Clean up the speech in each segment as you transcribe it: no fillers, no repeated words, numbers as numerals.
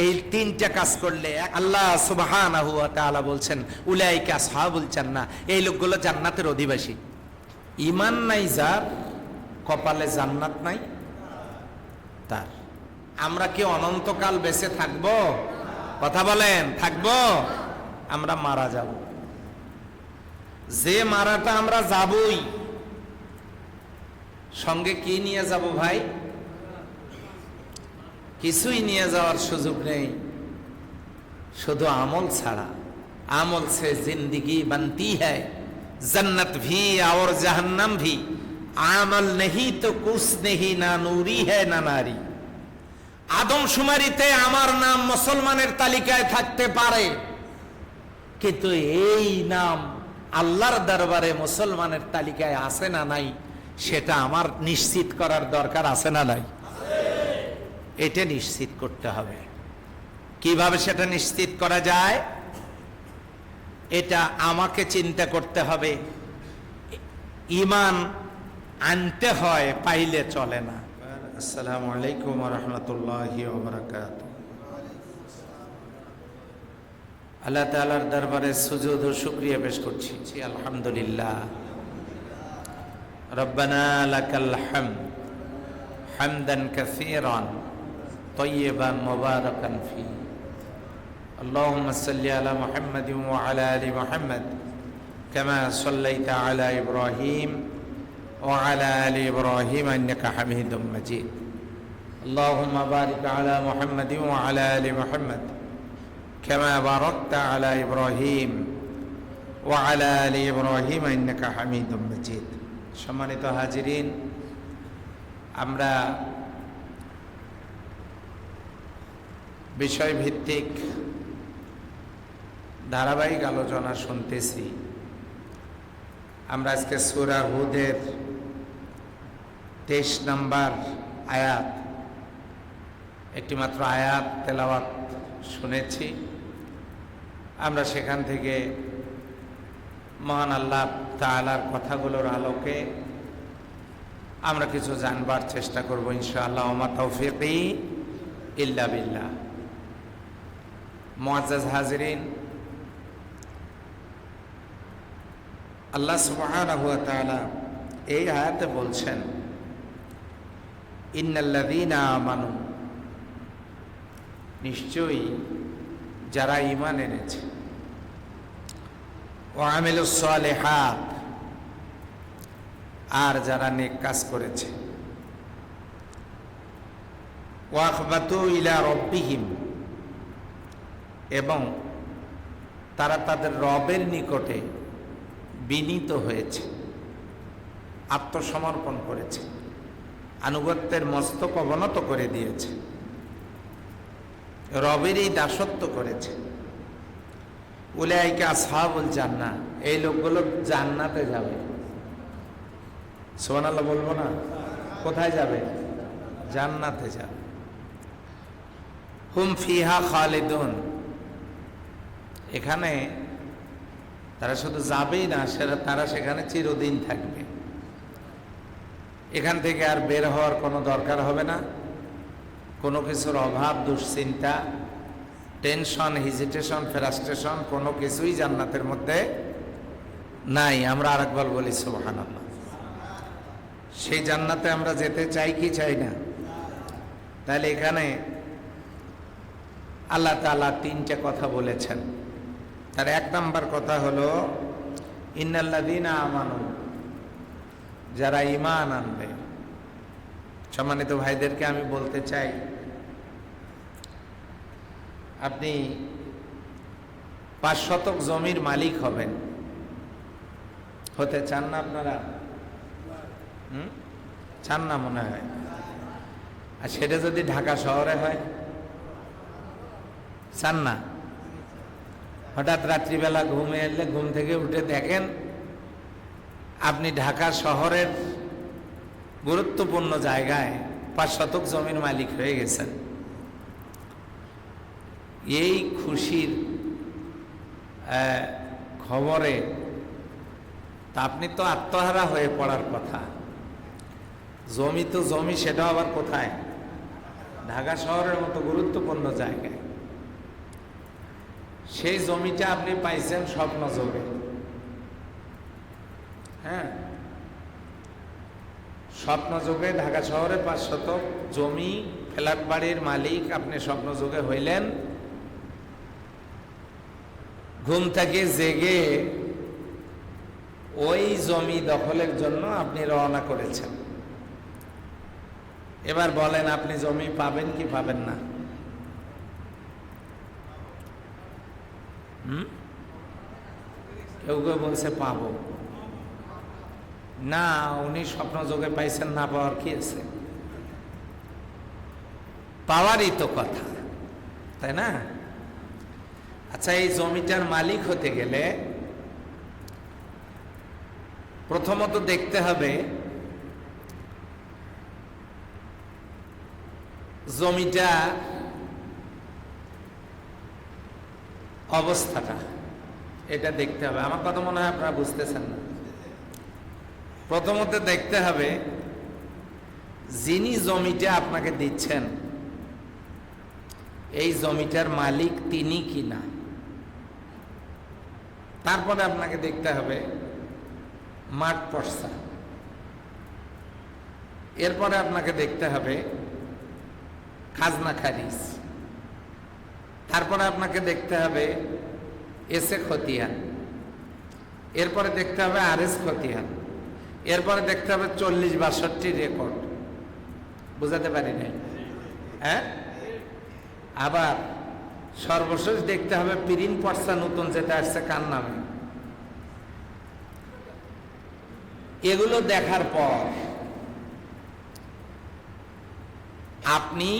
এই তিনটা কাজ করলে আল্লাহ সুবহানাহু ওয়া তাআলা বলছেন উলাইকা আসহাবুল জান্নাহ, এই লোকগুলো জান্নাতের অধিবাসী। ঈমান নাই যার, কপালে জান্নাত নাই তার। আমরা কি অনন্তকাল বেঁচে থাকবো? কথা বলেন, থাকবো? আমরা মারা যাব। যে মারাটা আমরা যাবই, সঙ্গে কি নিয়ে যাব ভাই? কিছুই নিয়ে যাওয়ার সুযোগ নেই, শুধু আমল ছাড়া। আমল से जिंदगी बनती है, जन्नत भी और जहन्नम भी। আমল नहीं तो कुछ नहीं, ना नूरी है ना नारी। আদমশুমারিতে আমার নাম মুসলমানের তালিকায় থাকতে পারে, কিন্তু এই নাম আল্লাহর দরবারে মুসলমানের তালিকায় আছে না নাই, সেটা আমার নিশ্চিত করার দরকার আছে না নাই? এটা নিশ্চিত করতে হবে। কিভাবে সেটা নিশ্চিত করা যায়? এটা আমাকে চিন্তা করতে হবে। ঈমান আনতে হয়, পাইলে চলে না। আসসালামু আলাইকুম ওয়া রাহমাতুল্লাহি ওয়া বারাকাতুহু। আল্লাহ তাআলার দরবারে সুজুদ ও শুকরিয়া পেশ করছি। আলহামদুলিল্লাহ। রব্বানা লাকাল হামদ হামদান কাসীরান طيبا مباركا فيه اللهم صل على محمد وعلى ال محمد كما صليت على ابراهيم وعلى ال ابراهيم انك حميد مجيد اللهم بارك على محمد وعلى ال محمد كما باركت على ابراهيم وعلى ال ابراهيم انك حميد مجيد। সম্মানিত হাজিরিন, আমরা বিষয়ভিত্তিক ধারাবাহিক আলোচনা শুনতেছি। আমরা আজকে সূরা হুদের 23 নম্বর আয়াত, একটি মাত্র আয়াত তেলাওয়াত শুনেছি। আমরা সেখান থেকে মহান আল্লাহ তাআলার কথাগুলোর আলোকে আমরা কিছু জানবার চেষ্টা করব ইনশাআল্লাহ। ওয়া মা তাওফীকি ইল্লা বিল্লাহ। মুআজ্জাজ হাজিরিন, আল্লাহ সুবহানাহু ওয়া তাআলা এই আয়াতে বলছেন ইন্নাল্লাযীনা আমানু, নিশ্চয়ই যারা ঈমান এনেছে, ওয়া আমিলুস সালিহাত, আর যারা নেক কাজ করেছে, ওয়া আখবাতু ইলা রাব্বিহিম, এবং তারা তাদের রবের নিকটে বিনীত হয়েছে, আত্মসমর্পণ করেছে, আনুগত্যের মস্তক অবনত করে দিয়েছে, রবেরই দাসত্ব করেছে। উলাইকা আসহাবুল জান্নাহ, এই লোকগুলো জান্নাতে যাবে। সুবহানাল্লাহ বলবো না? কোথায় যাবে? জান্নাতে যাবে। হুম ফিহা খালিদুন, এখানে তারা শুধু যাবেই না, তারা সেখানে চিরদিন থাকবে। এখান থেকে আর বের হওয়ার কোনো দরকার হবে না। কোনো কিছুর অভাব, দুশ্চিন্তা, টেনশন, হেজিটেশন, ফ্রাস্ট্রেশন কোনো কিছুই জান্নাতের মধ্যে নাই। আমরা আরেকবার বলি সুবহানাল্লাহ। সেই জান্নাতে আমরা যেতে চাই কি চাই না? তাহলে এখানে আল্লাহ তাআলা তিনটা কথা বলেছেন। তার এক নাম্বার কথা হলো ইন্নাল্লাযীনা আমানু, যারা ঈমান আনবে। সম্মানিত ভাইদেরকে আমি বলতে চাই, আপনি 5 শতক জমির মালিক হবেন, হতে চান না আপনারা? চান না মনে হয়। আর সেটা যদি ঢাকা শহরে হয়, চান না? হঠাৎ রাত্রিবেলা ঘুমে এলে ঘুম থেকে উঠে দেখেন আপনি ঢাকা শহরের গুরুত্বপূর্ণ জায়গায় 5 শতক জমির মালিক হয়ে গেছেন। এই খুশির খবরে তা আপনি তো আত্মহারা হয়ে পড়ার কথা। জমি তো জমি, সেটা আবার কোথায়? ঢাকা শহরের মতো গুরুত্বপূর্ণ জায়গায়। সেই জমিটা আপনি পাইছেন স্বপ্ন যোগে। হ্যাঁ, স্বপ্ন যোগে ঢাকা শহরে 5 শতক জমি, ফ্ল্যাট বাড়ির মালিক আপনি স্বপ্ন যোগে হইলেন। ঘুম থেকে জেগে ওই জমি দখলের জন্য আপনি রওনা করেছেন। এবার বলেন, আপনি জমি পাবেন কি পাবেন না? কেউ কেউ বলছে পাবো না। উনি স্বপ্ন যোগে পাইছেন, না পাওয়ার কি আছে? পাওয়ারই তো কথা, তাই না? আচ্ছা, এই জমিটার মালিক হতে গেলে প্রথমত দেখতে হবে জমিটা অবস্থাটা, এটা দেখতে হবে। আমার কথা মনে হয় আপনারা বুঝতেছেন না। প্রথমত দেখতে হবে যিনি জমিটা আপনাকে দিচ্ছেন এই জমিটার মালিক তিনি কি না। তারপরে আপনাকে দেখতে হবে মাঠ পর্সা। এরপরে আপনাকে দেখতে হবে খাজনা খারিজ। তারপরে আপনাকে দেখতে হবে এসে খতিয়ান। এরপরে দেখতে হবে আরএস খতিয়ান। এরপরে দেখতে হবে 40-62 রেকর্ড। বুঝাতে পারি নাই? হ্যাঁ, আবার সর্বশেষ দেখতে হবে পিরিন পর্সা নতুন যেটা আসছে কার নামে। এগুলো দেখার পর আপনি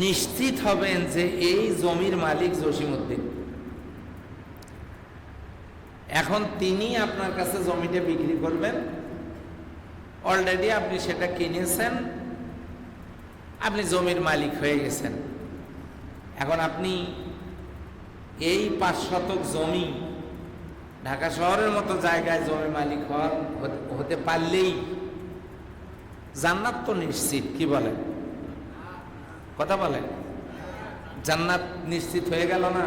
নিশ্চিত হবেন যে এই জমির মালিক জসিমউদ্দিন। এখন তিনি আপনার কাছে জমিটা বিক্রি করবেন। অলরেডি আপনি সেটা কিনেছেন, আপনি জমির মালিক হয়ে গেছেন। এখন আপনি এই 5 শতক জমি ঢাকা শহরের মতো জায়গায় জমি মালিক হতে পারলেই জান্নাত তো নিশ্চিত। কি বলেন? কথা বলেন, জান্নাত নিশ্চিত হয়ে গেল না?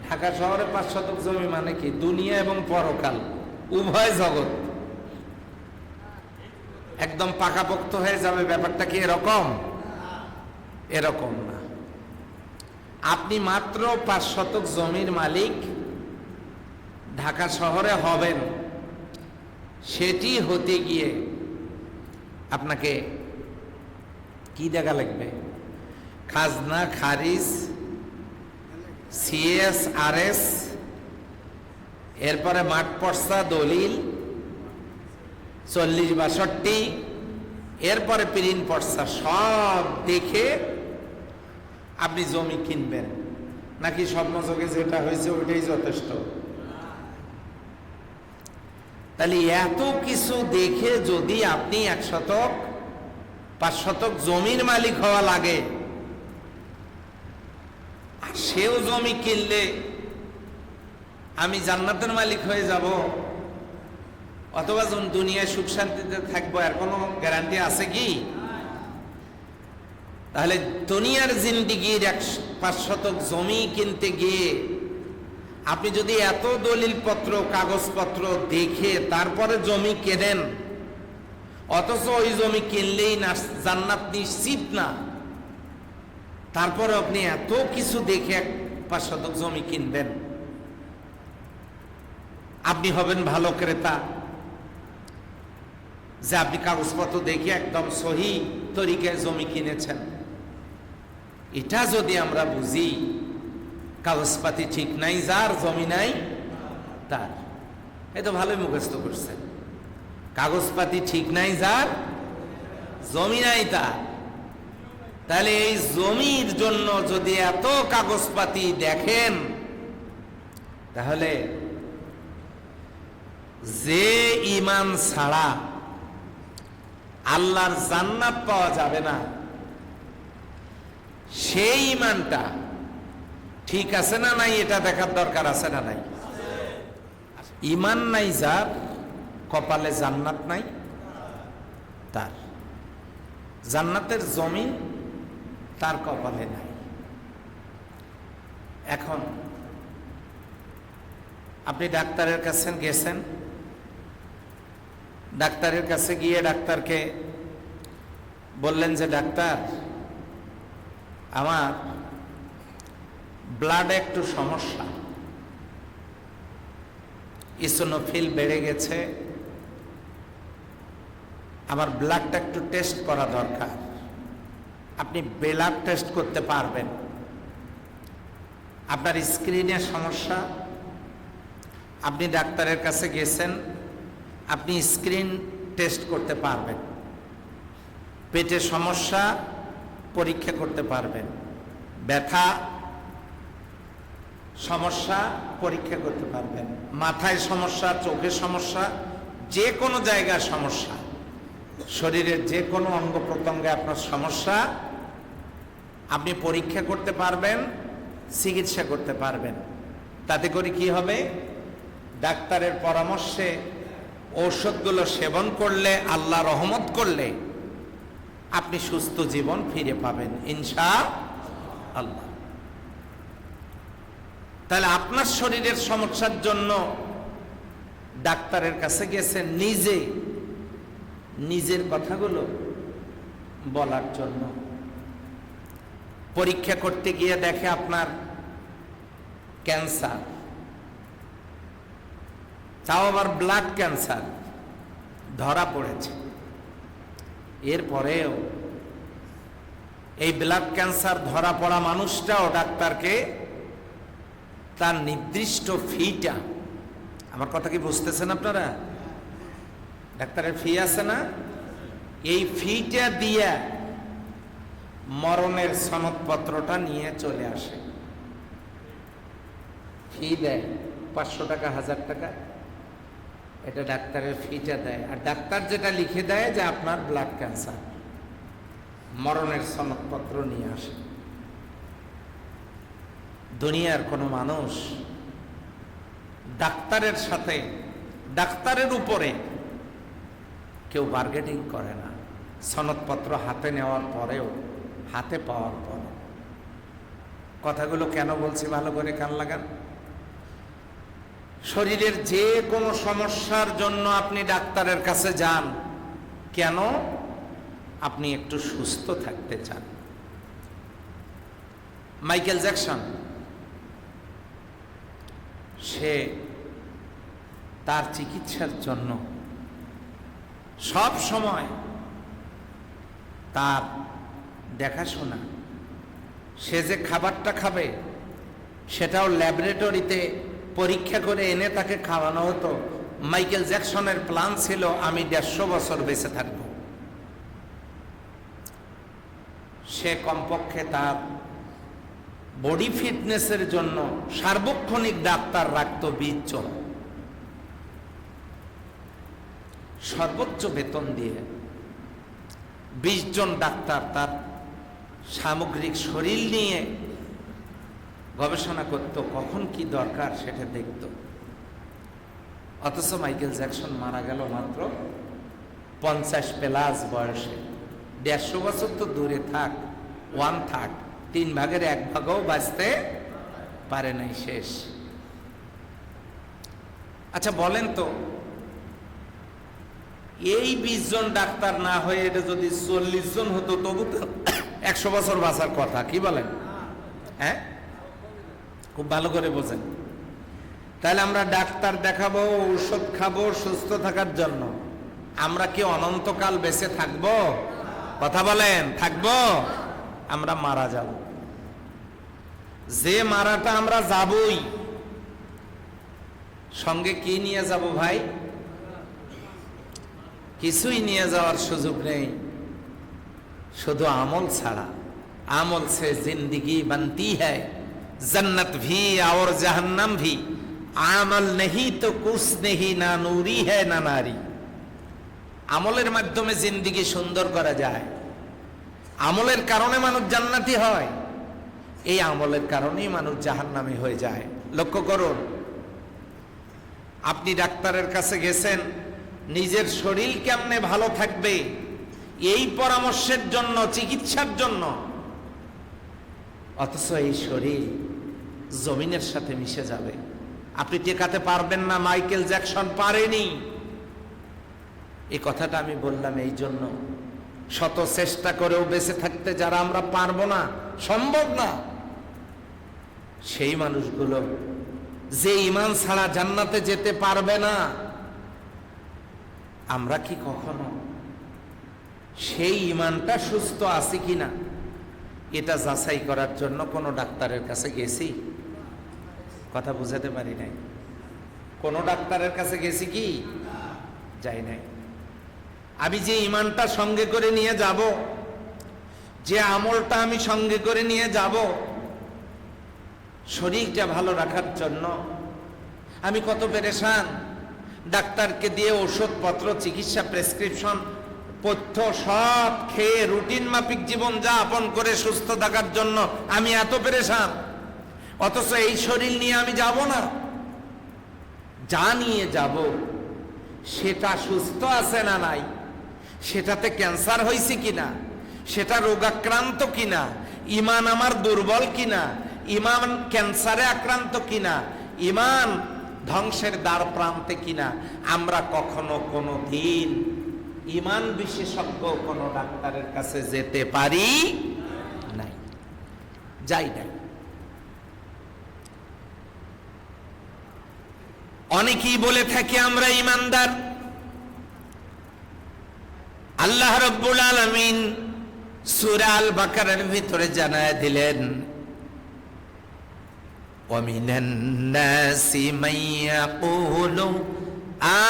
ঢাকা শহরে 5 শতক জমি মানে কি? দুনিয়া এবং পরকাল উভয় জগৎ একদম পাকাপোক্ত হয়ে যাবে। ব্যাপারটা কি এরকম? এরকম না। আপনি মাত্র 5 শতক জমির মালিক ঢাকা শহরে হবেন। সেটি হতে গিয়ে আপনাকে কি দেখা লাগবে? খাজনা খারিজ, সিএস আরএস, এরপরে মাঠ পর্সা দলিল 40-62, এরপরে পিরিন পর্সা সব দেখে আপনি জমি কিনবেন। নাকি স্বপ্নযোগে যেটা হয়েছে ওইটাই যথেষ্ট? তাহলে এত কিছু দেখে যদি আপনি 1 শতক 5 শতক জমির মালিক হওয়া লাগে, আর সেও জমি কিনলে আমি জান্নাতের মালিক হয়ে যাব অথবা দুনিয়ায় সুখ শান্তিতে থাকবো, এর কোনো গ্যারান্টি আছে কি? তাহলে দুনিয়ার জিন্দিগির 5 শতক জমি কিনতে গিয়ে আপনি যদি এত দলিলপত্র কাগজপত্র দেখে তারপরে জমি কেনেন, অথচ ওই জমি কিনলেই না জান্নাত নিশ্চিত না, তারপরে আপনি এত কিছু দেখে 5 শতক জমি কিনবেন, আপনি হবেন ভালো ক্রেতা যে আপনি কাগজপত্র দেখে একদম সহি তরিকায় জমি কিনেছেন। এটা যদি আমরা বুঝি, কাগজপাতি ঠিক নাই যার, জমি নাই তার। এই তো ভালোই মুখস্থ করছেন। কাগজপাতি ঠিক নাই যার, জমি নাই তার। তাহলে এই জমির জন্য যদি এত কাগজপাতি দেখেন, তাহলে যে ঈমান ছাড়া আল্লাহর জান্নাত পাওয়া যাবে না, সেই ঈমানটা ঠিক আছে না নাই এটা দেখার দরকার আছে না নাই? ঈমান নাই যার, কপালে জান্নাত নাই তার। জান্নাতের জমিন তার কপালে নাই। এখন আপনি ডাক্তারের কাছে গেছেন, ডাক্তারের কাছে গিয়ে ডাক্তারকে বললেন যে ডাক্তার, আমার ব্লাডে একটু সমস্যা, ইসোনোফিল বেড়ে গেছে, আমার ব্লাডটা একটু টেস্ট করা দরকার। আপনি ব্লাড টেস্ট করতে পারবেন? আপনার স্ক্রিনে সমস্যা, আপনি ডাক্তারের কাছে গেছেন, আপনি স্ক্রিন টেস্ট করতে পারবেন। পেটে সমস্যা, পরীক্ষা করতে পারবেন। ব্যথা সমস্যা, পরীক্ষা করতে পারবেন। মাথায় সমস্যা, চোখে সমস্যা, যে কোনো জায়গায় সমস্যা, শরীরের যে কোনো অঙ্গ প্রত্যঙ্গে আপনার সমস্যা, আপনি পরীক্ষা করতে পারবেন, চিকিৎসা করতে পারবেন। তাতে করে কি হবে? ডাক্তারের পরামর্শে ঔষধগুলো সেবন করলে, আল্লাহ রহমত করলে আপনি সুস্থ জীবন ফিরে পাবেন ইনশাআল্লাহ। তাহলে আপনার শরীরের সমস্যার জন্য ডাক্তারের কাছে গেছেন নিজের কথাগুলো বলার জন্য। পরীক্ষা করতে গিয়ে দেখে আপনার ক্যান্সার, তাও আবার ব্লাড ক্যান্সার ধরা পড়েছে। এরপরেও এই ব্লাড ক্যান্সার ধরা পড়া মানুষটাও ডাক্তারকে তার নির্দিষ্ট ফিটা, আমার কথা কি বুঝতেছেন আপনারা? ডাক্তারের ফি আছে না, এই ফিটা দিয়া মরণের সনদপত্রটা নিয়ে চলে আসে। ফি দেয় 500 টাকা, 1000 টাকা, এটা ডাক্তারের ফিটা দেয়। আর ডাক্তার যেটা লিখে দেয় যে আপনার ব্লাড ক্যান্সার, মরণের সনদপত্র নিয়ে আসে। দুনিয়ার কোনো মানুষ ডাক্তারের সাথে, ডাক্তারের উপরে কেউ বার্গেনিং করে না। সনদপত্র হাতে নেওয়ার পরেও, হাতে পাওয়ার পর। কথাগুলো কেন বলছি ভালো করে কান লাগান। শরীরের যে কোনো সমস্যার জন্য আপনি ডাক্তারের কাছে যান কেন? আপনি একটু সুস্থ থাকতে চান। মাইকেল জ্যাকসন, সে তার চিকিৎসার জন্য সব সময় তার দেখাশোনা, সে যে খাবারটা খাবে সেটাও ল্যাবরেটরিতে পরীক্ষা করে এনে তাকে খাওয়ানো হতো। মাইকেল জ্যাকসনের প্ল্যান ছিল, আমি 150 বছর বেঁচে থাকব। সে কমপক্ষে তার বডি ফিটনেসের জন্য সার্বক্ষণিক ডাক্তার রাখত 20 জন, সর্বোচ্চ বেতন দিয়ে 20 জন ডাক্তার তার সামগ্রিক শরীর নিয়ে গবেষণা করত, কখন কি দরকার সেটা দেখত। অথচ মাইকেল জ্যাকসন মারা গেল মাত্র 50+ বয়সে। 150 বছর তো দূরে থাক, 1/3, 3 ভাগের 1 ভাগও বাঁচতে পারে নাই, শেষ। আচ্ছা বলেন তো, এই 20 জন ডাক্তার না হয়ে এটা যদি 40 জন হতো, তবু তো 100 বছর বাঁচার কথা। কি বলেন? হ্যাঁ, খুব ভালো করে বোঝেন। তাহলে আমরা ডাক্তার দেখাবো, ঔষধ খাবো সুস্থ থাকার জন্য। আমরা কি অনন্তকাল বেঁচে থাকবো? কথা বলেন, থাকবো? আমরা মারা যাব। যে মারাটা আমরা যাবই, সঙ্গে কি নিয়ে যাব ভাই? কিছুই নিয়ে যাওয়ার সুযোগ নেই, শুধু আমল ছাড়া। আমল সে জিंदगी बनती है, जन्नत भी और जहन्नम भी। আমল नहीं तो कुछ नहीं, না নূরি है না নারী। আমলের মাধ্যমে জিন্দেগি সুন্দর করা যায়। আমলের কারণে মানুষ জান্নাতি হয়, এই আমলের কারণেই মানুষ জাহান্নামী হয়ে যায়। লক্ষ্য করুন, আপনি ডাক্তারের কাছে গেছেন নিজের শরীর কেমনে ভালো থাকবে এই পরামর্শের জন্য, চিকিৎসার জন্য, অথচ এই শরীর জমিনের সাথে মিশে যাবে। আপনি টেকাতে পারবেন না, মাইকেল জ্যাকসন পারেনি। এই কথাটা আমি বললাম এই জন্য, শত চেষ্টা করেও বেঁচে থাকতে যারা আমরা পারবো না, সম্ভব না, সেই মানুষগুলো যে ঈমান ছাড়া জান্নাতে যেতে পারবে না, আমরা কি কখনো সেই ঈমানটা সুস্থ আছে কিনা এটা যাচাই করার জন্য কোনো ডাক্তারের কাছে গেছি? কথা বুঝাতে পারি নাই। কোনো ডাক্তারের কাছে গেছি কি? যাই নাই। আমি যে ঈমানটা সঙ্গে করে নিয়ে যাব, যে আমলটা আমি সঙ্গে করে নিয়ে যাব শরীরটা ভালো রাখার জন্য, আমি কত পেরেশান। ডাক্তারকে দিয়ে ওষুধপত্র, চিকিৎসা, প্রেসক্রিপশন, পথ্য সব খেয়ে রুটিন মাফিক জীবন যাপন করে সুস্থ থাকার জন্য আমি এত পেরেশান, অথচ এই শরীর নিয়ে আমি যাব না। যা নিয়ে যাব সেটা সুস্থ আছে না নাই, সেটাতে ক্যান্সার হয়েছে কিনা, সেটা রোগাক্রান্ত কিনা, ঈমান আমার দুর্বল কিনা, ঈমান ক্যান্সারে আক্রান্ত কিনা, ঈমান ধ্বংসের দ্বার প্রান্তে কিনা, আমরা কখনো কোনো দিন ঈমান বিশেষজ্ঞ কোনো ডাক্তারের কাছে যেতে পারি নাই, যাই নাই। অনেকেই বলে থাকে আমরা ঈমানদার। আল্লাহ রাব্বুল আলামিন সূরা আল বাকারার ভিতরে জানায় দিলেন, ওয়ামিনান নাসি মাইয়াকুলু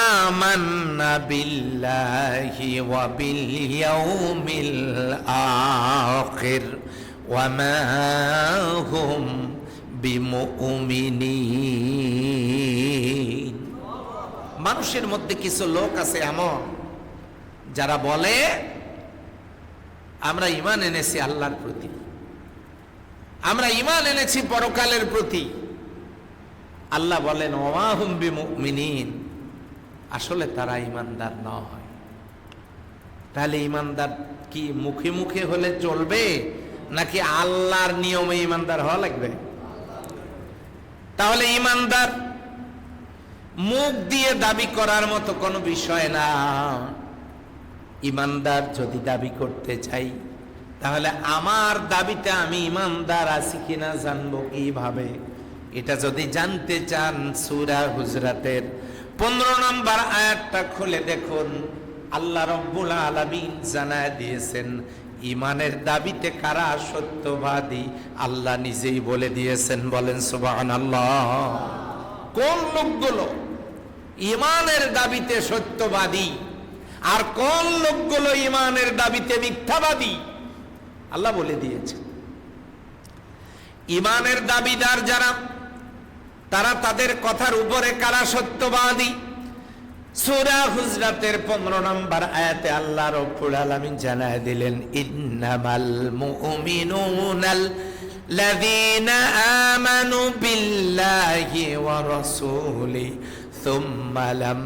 আমান্না বিল্লাহি ওয়া বিল ইয়াউমিল আখির ওয়া মা হুম বিমুমিনিন। মানুষের মধ্যে কিছু লোক আছে এমন যারা বলে আমরা ঈমান এনেছি আল্লাহর প্রতি, আমরা ঈমান এনেছি পরকালের প্রতি। আল্লাহ বলেন ওয়া হুম বিমুমিনিন, আসলে তারা ঈমানদার নয়। তাহলে ঈমানদার কি মুখে মুখে হলে চলবে, নাকি আল্লাহর নিয়মে ঈমানদার হওয়া লাগবে? তাহলে ঈমানদার মুখ দিয়ে দাবি করার মতো কোনো বিষয় না। ঈমানদার যদি দাবি করতে চাই, তাহলে আমার দাবিতে আমি ঈমানদার আছি কিনা জানবো কিভাবে? এটা যদি জানতে চান, সূরা হুজরাতের 15 নম্বর আয়াতটা খুলে দেখুন। আল্লাহ রাব্বুল আলামিন জানায় দিয়েছেন ঈমানের দাবিতে কারা সত্যবাদী, আল্লাহ নিজেই বলে দিয়েছেন। বলেন সুবহানাল্লাহ। কোন লোকগুলো ঈমানের দাবিতে সত্যবাদী আর কোন লোকগুলো ঈমানের দাবিতে মিথ্যাবাদী, আল্লাহ বলে দিয়েছেন। ঈমানের দাবিদার যারা, তারা তাদের কথার উপরে কারা সত্যবাদী? সূরা হুজরাতের 15 নম্বর আয়াতে আল্লাহ রাব্বুল আলামিন জানায় দিলেন, ইন্নামাল মুমিনুনাল লাযীনা আমানু বিল্লাহি ওয়া রাসূলিহি সুম্মা লাম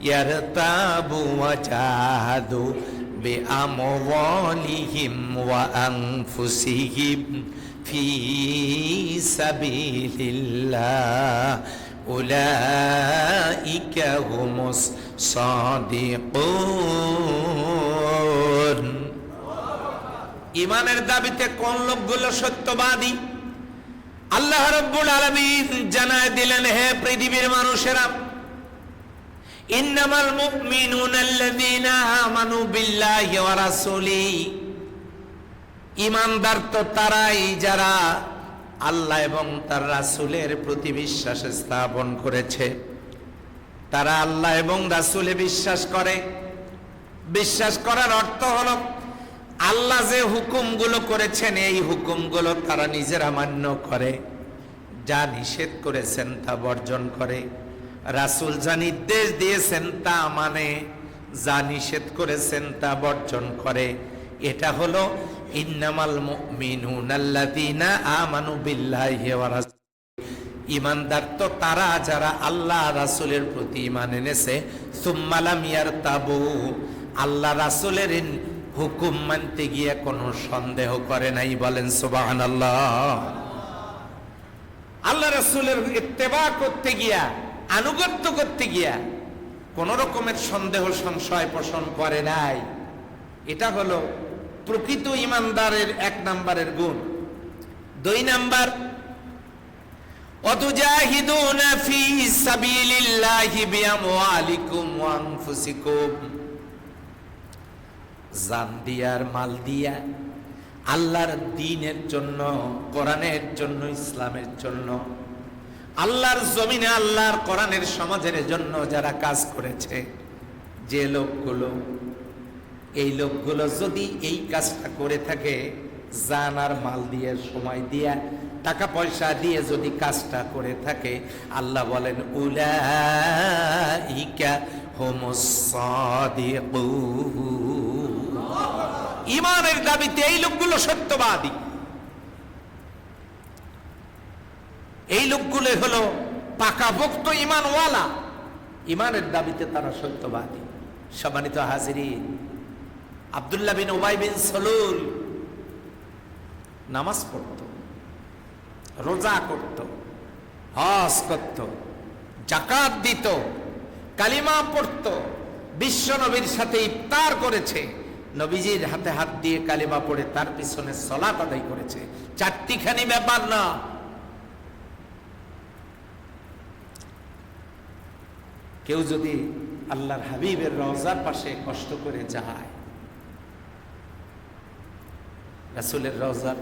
ইয়ারতাবু ওয়া জাহাদু বিআমওয়ালিহিম ওয়া আনফুসিহিম ফি সাবিলিল্লাহ উলাইকা হুমুস সাদিকুন। ঈমানের দাবিতে কোন লোকগুলো সত্যবাদী? আল্লাহ রাব্বুল আলামিন জানায় দিলেন, হে পৃথিবীর মানুষেরা, ইন্নামাল মুমিনুনাল্লাযীনা আমানু বিল্লাহি ওয়া রাসূলিহি, ঈমানদার তো তারাই যারা আল্লাহ এবং তার রাসূলের প্রতি বিশ্বাস স্থাপন করেছে। তারা আল্লাহ এবং রাসূলে বিশ্বাস করে। বিশ্বাস করার অর্থ হলো আল্লাহ যে হুকুমগুলো করেছেন এই হুকুমগুলো তারা নিজেরা মান্য করে, যা নিষেধ করেছেন তা বর্জন করে, রাসূল যা নির্দেশ দিয়েছেন তা মানে, যা নিষেধ করেছেন তা বর্জন করে। এটা হলো ইন্নামাল মুমিনুনাল্লাযীনা আমানু বিল্লাহি ওয়া রাসূলিহি। ঈমানদার তো তারা যারা আল্লাহ রাসূলের প্রতি ঈমান এনেছে, সুম্মা লাম ইয়ারতাবু, আল্লাহ রাসূলের হুকুম মানতে গিয়ে কোনো সন্দেহ করে নাই। বলেন সুবহানাল্লাহ। আল্লাহ রাসূলের ইত্তেবা করতে গিয়া, আনুগত্য করতে গিয়া কোন রকমের সন্দেহ সংশয় পোষণ করে নাই। এটা হলো প্রকৃত ইমানদারের 1 নম্বরের গুণ। 2 নাম্বার, ওয়াতুজাহিদুনা ফি সাবিলিল্লাহি বিআমওয়ালিকুম ওয়া আনফুসিকুম, জান দিয়া আর মাল দিয়া আল্লাহর দ্বীনের জন্য, কোরআনের জন্য, ইসলামের জন্য, আল্লাহর জমিনে আল্লাহর কোরআনের সমাজের জন্য যারা কাজ করেছে, যে লোকগুলো, এই লোকগুলো যদি এই কাজটা করে থাকে, জান আর মাল দিয়ে, সময় দিয়া, টাকা পয়সা দিয়ে যদি কাজটা করে থাকে, আল্লাহ বলেন উলাইকা হুমুস সাদিকুন। ঈমানের দাবিতে এই লোকগুলো সত্যবাদী, এই লোকগুলো হলো পাকাপোক্ত ঈমানওয়ালা, ঈমানের দাবিতে তারা সত্যবাদী। সম্মানিত হাজিরিন, আব্দুল্লাহ বিন উবাই বিন সালুল নামাজ পড়ত, রোজা করত, হজ করত, যাকাত দিত, কালিমা পড়ত, বিশ্ব নবীর সাথে ইফতার করেছে, নবীজির হাতে হাত দিয়ে কালিমা পড়ে তার পিছনে সালাত আদায় করেছে। 4টিখানি ব্যাপার না। কেউ যদি আল্লাহর হাবিবের রওজার পাশে কষ্ট করে যায়, রাসূলের রওজার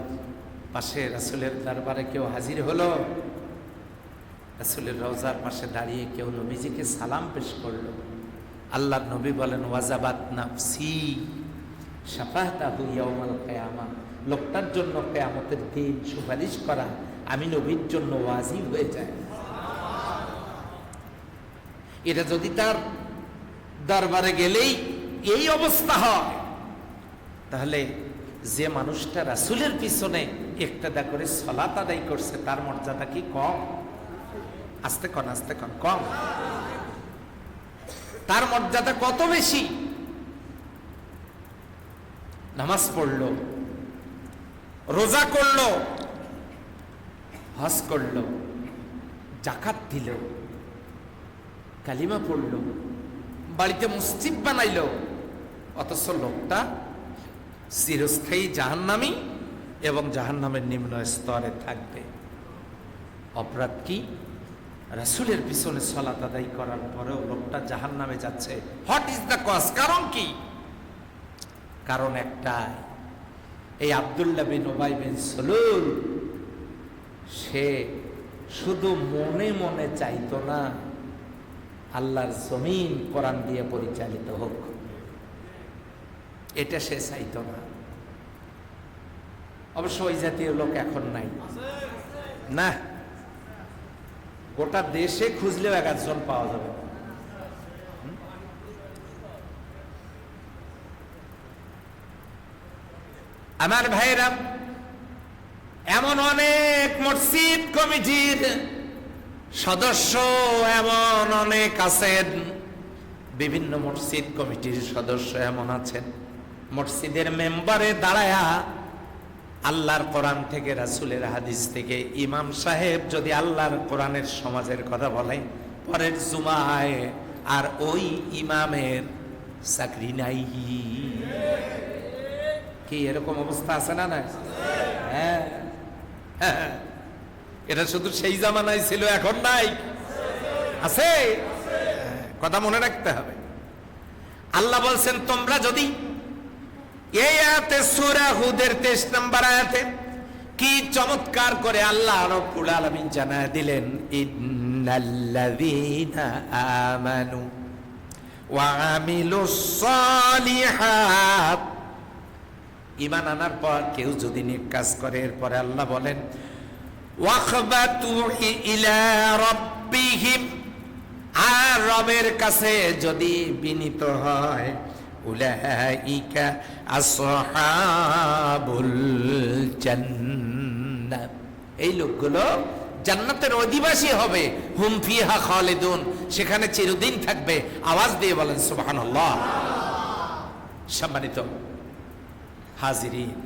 পাশে, রাসূলের দরবারে কেউ হাজির হলো, রাসূলের রওজার পাশে দাঁড়িয়ে কেউ নবীজিকে সালাম পেশ করলো, আল্লাহর নবী বলেন ওয়াজাবাত নাফসি শাফাআতাহু ইয়াউমাল কিয়ামা, লোকটার জন্য কিয়ামতের দিন সুপারিশ করা আমি নবীর জন্য ওয়াজিব হয়ে যায়। এটা যদি তার দরবারে গেলেই এই অবস্থা হয়, তাহলে যে মানুষটা রাসূলের পিছনে একটাদা করে সালাত আদায় করছে, তার মর্যাদা কি কম? আস্তে কন, আস্তে কন, কম? তার মর্যাদা কত বেশি। নামাজ পড়লো, রোজা করলো, হজ করলো, যাকাত দিল, কালিমা পড়লো, বাড়িতে মসজিদ বানাইলো, অথচ লোকটা চিরস্থায়ী জাহান্নামী এবং জাহান্নামের নিম্ন স্তরে থাকবে। অপরাধ কি? রাসূলের পিছনে সালাত আদায় করার পরেও লোকটা জাহান্নামে যাচ্ছে। What is the cause? কারণ কি? কারণ একটাই, এই আব্দুল্লাহ বিন উবাই বিন সালুল সে শুধু মনে মনে চাইতো না আল্লাহর জমিন কোরআন দিয়ে পরিচালিত হোক, এটা সে চাইতো না। অবশ্য ওই জাতীয় লোক এখন নাই না, গোটা দেশে খুঁজলেও 1 জন পাওয়া যাবে। আমার ভাইরা, এমন অনেক মসজিদ কমিটির সদস্য এমন অনেক আছেন, বিভিন্ন মসজিদ কমিটির সদস্য এমন আছেন, মসজিদের মেম্বারে দাঁড়ায়া আল্লাহর কোরআন থেকে, রাসূলের হাদিস থেকে ইমাম সাহেব যদি আল্লাহর কোরআনের সমাজের কথা বলে, পরের জুমায় আর ওই ইমামের চাকরি নাই। কি এরকম অবস্থা আছে না? না, হ্যাঁ, এটা শুধু সেই জামানায় ছিল, এখন নাই, আছে। কথা মনে রাখতে হবে। আল্লাহ বলছেন, তোমরা যদি এই আয়াতে সূরা হুদের 23 নম্বর আয়াতে কি চমৎকার করে আল্লাহ রাব্বুল আলামিন জানায় দিলেন, ইন্নাল্লাযীনা আমানু ওয়া আমিলুস সালিহাত, ঈমান আনার পর কেউ যদি নেক কাজ করে, এরপরে আল্লাহ বলেন ওয়াখবাতু ইলা রাব্বিহিম, আর রবের কাছে যদি বিনীত হয়, উলাইকা আসহাবুল জান্নাহ, এই লোকগুলো জান্নাতের অধিবাসী হবে। হুম ফিহা খালিদুন, সেখানে চিরদিন থাকবে। আওয়াজ দিয়ে বলেন সুবহানাল্লাহ। সম্মানিত হাজিরিন,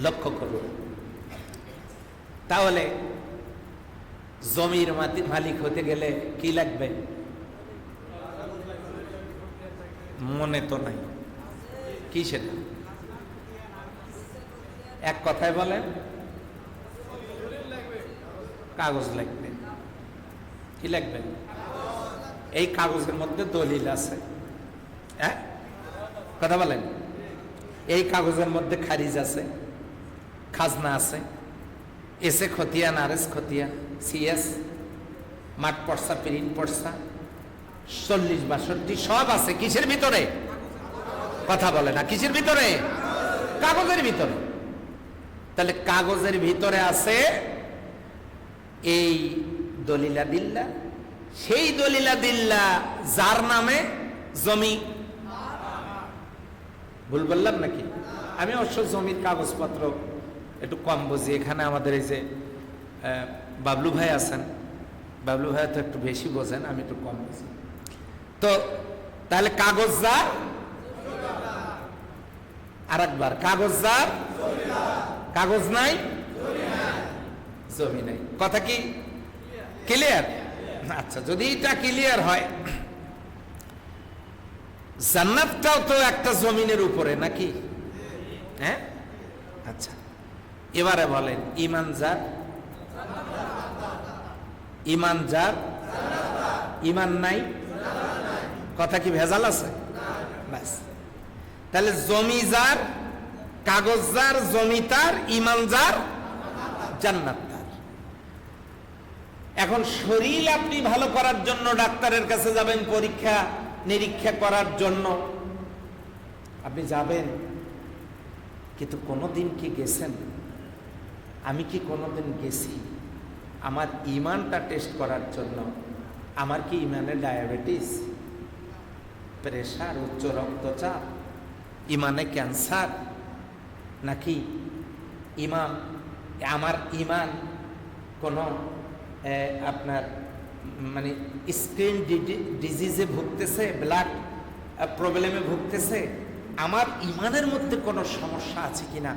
লক্ষ্য করুন, তাহলে জমির মালিক হতে গেলে কি লাগবে? মনে তো নাই কি সেটা, এক কথায় বলেন কাগজ লাগবে। কি লাগবে? এই কাগজের মধ্যে দলিল আছে, হ্যাঁ কথা বলেন। এই কাগজের মধ্যে খারিজ আছে, খাজনা আছে, এসে খতিয়ান, আর এস খতিয়ান, সিএস, মাঠ পর্সা, প্রিন্ট পর্সা, 40-62 সব আছে। কিসের ভিতরে? কথা বলে না, কিসের ভিতরে? কাগজের ভিতরে। তাহলে কাগজের ভিতরে আছে এই দলিলাদিল্লা। সেই দলিলাদিল্লা যার নামে জমি, ভুল বললাম নাকি? আমি অবশ্য জমির কাগজপত্র একটু কম বুঝি। এখানে আমাদের এই যে বাবলু ভাই আছেন, বাবলু ভাই তো একটু বেশি বোঝেন, আমি একটু কম বুঝি। তো তাহলে কাগজ যার, আর একবার কাগজ যার, কাগজ নাই জমি নাই। কথা কি ক্লিয়ার? আচ্ছা, যদি এটা ক্লিয়ার হয়, জান্নাতটাও তো একটা জমিনের উপরে নাকি? হ্যাঁ, আচ্ছা এবারে বলেন ইমান যার, ইমান যার, ইমান নাই, কথা কি ভেজাল আছে? ব্যাস, তাহলে জমি যার, কাগজ যার, জমি তার, ইমান যার, জান্নাত তার। এখন শরীর আপনি ভালো করার জন্য ডাক্তারের কাছে যাবেন, পরীক্ষা নিরীক্ষা করার জন্য আপনি যাবেন, কিন্তু কোনোদিন কি গেছেন? আমি কি কোনোদিন গেছি আমার ইমানটা টেস্ট করার জন্য? আমার কি ইমানে ডায়াবেটিস, প্রেশার, উচ্চ রক্তচাপ, ইমানে ক্যান্সার, নাকি ইমান, আমার ইমান কোনো আপনার মানে স্কিন ডিজিজে ভুগতেছে, ব্লাড প্রবলেমে ভুগতেছে? আমার ইমানের মধ্যে কোনো সমস্যা আছে কিনা?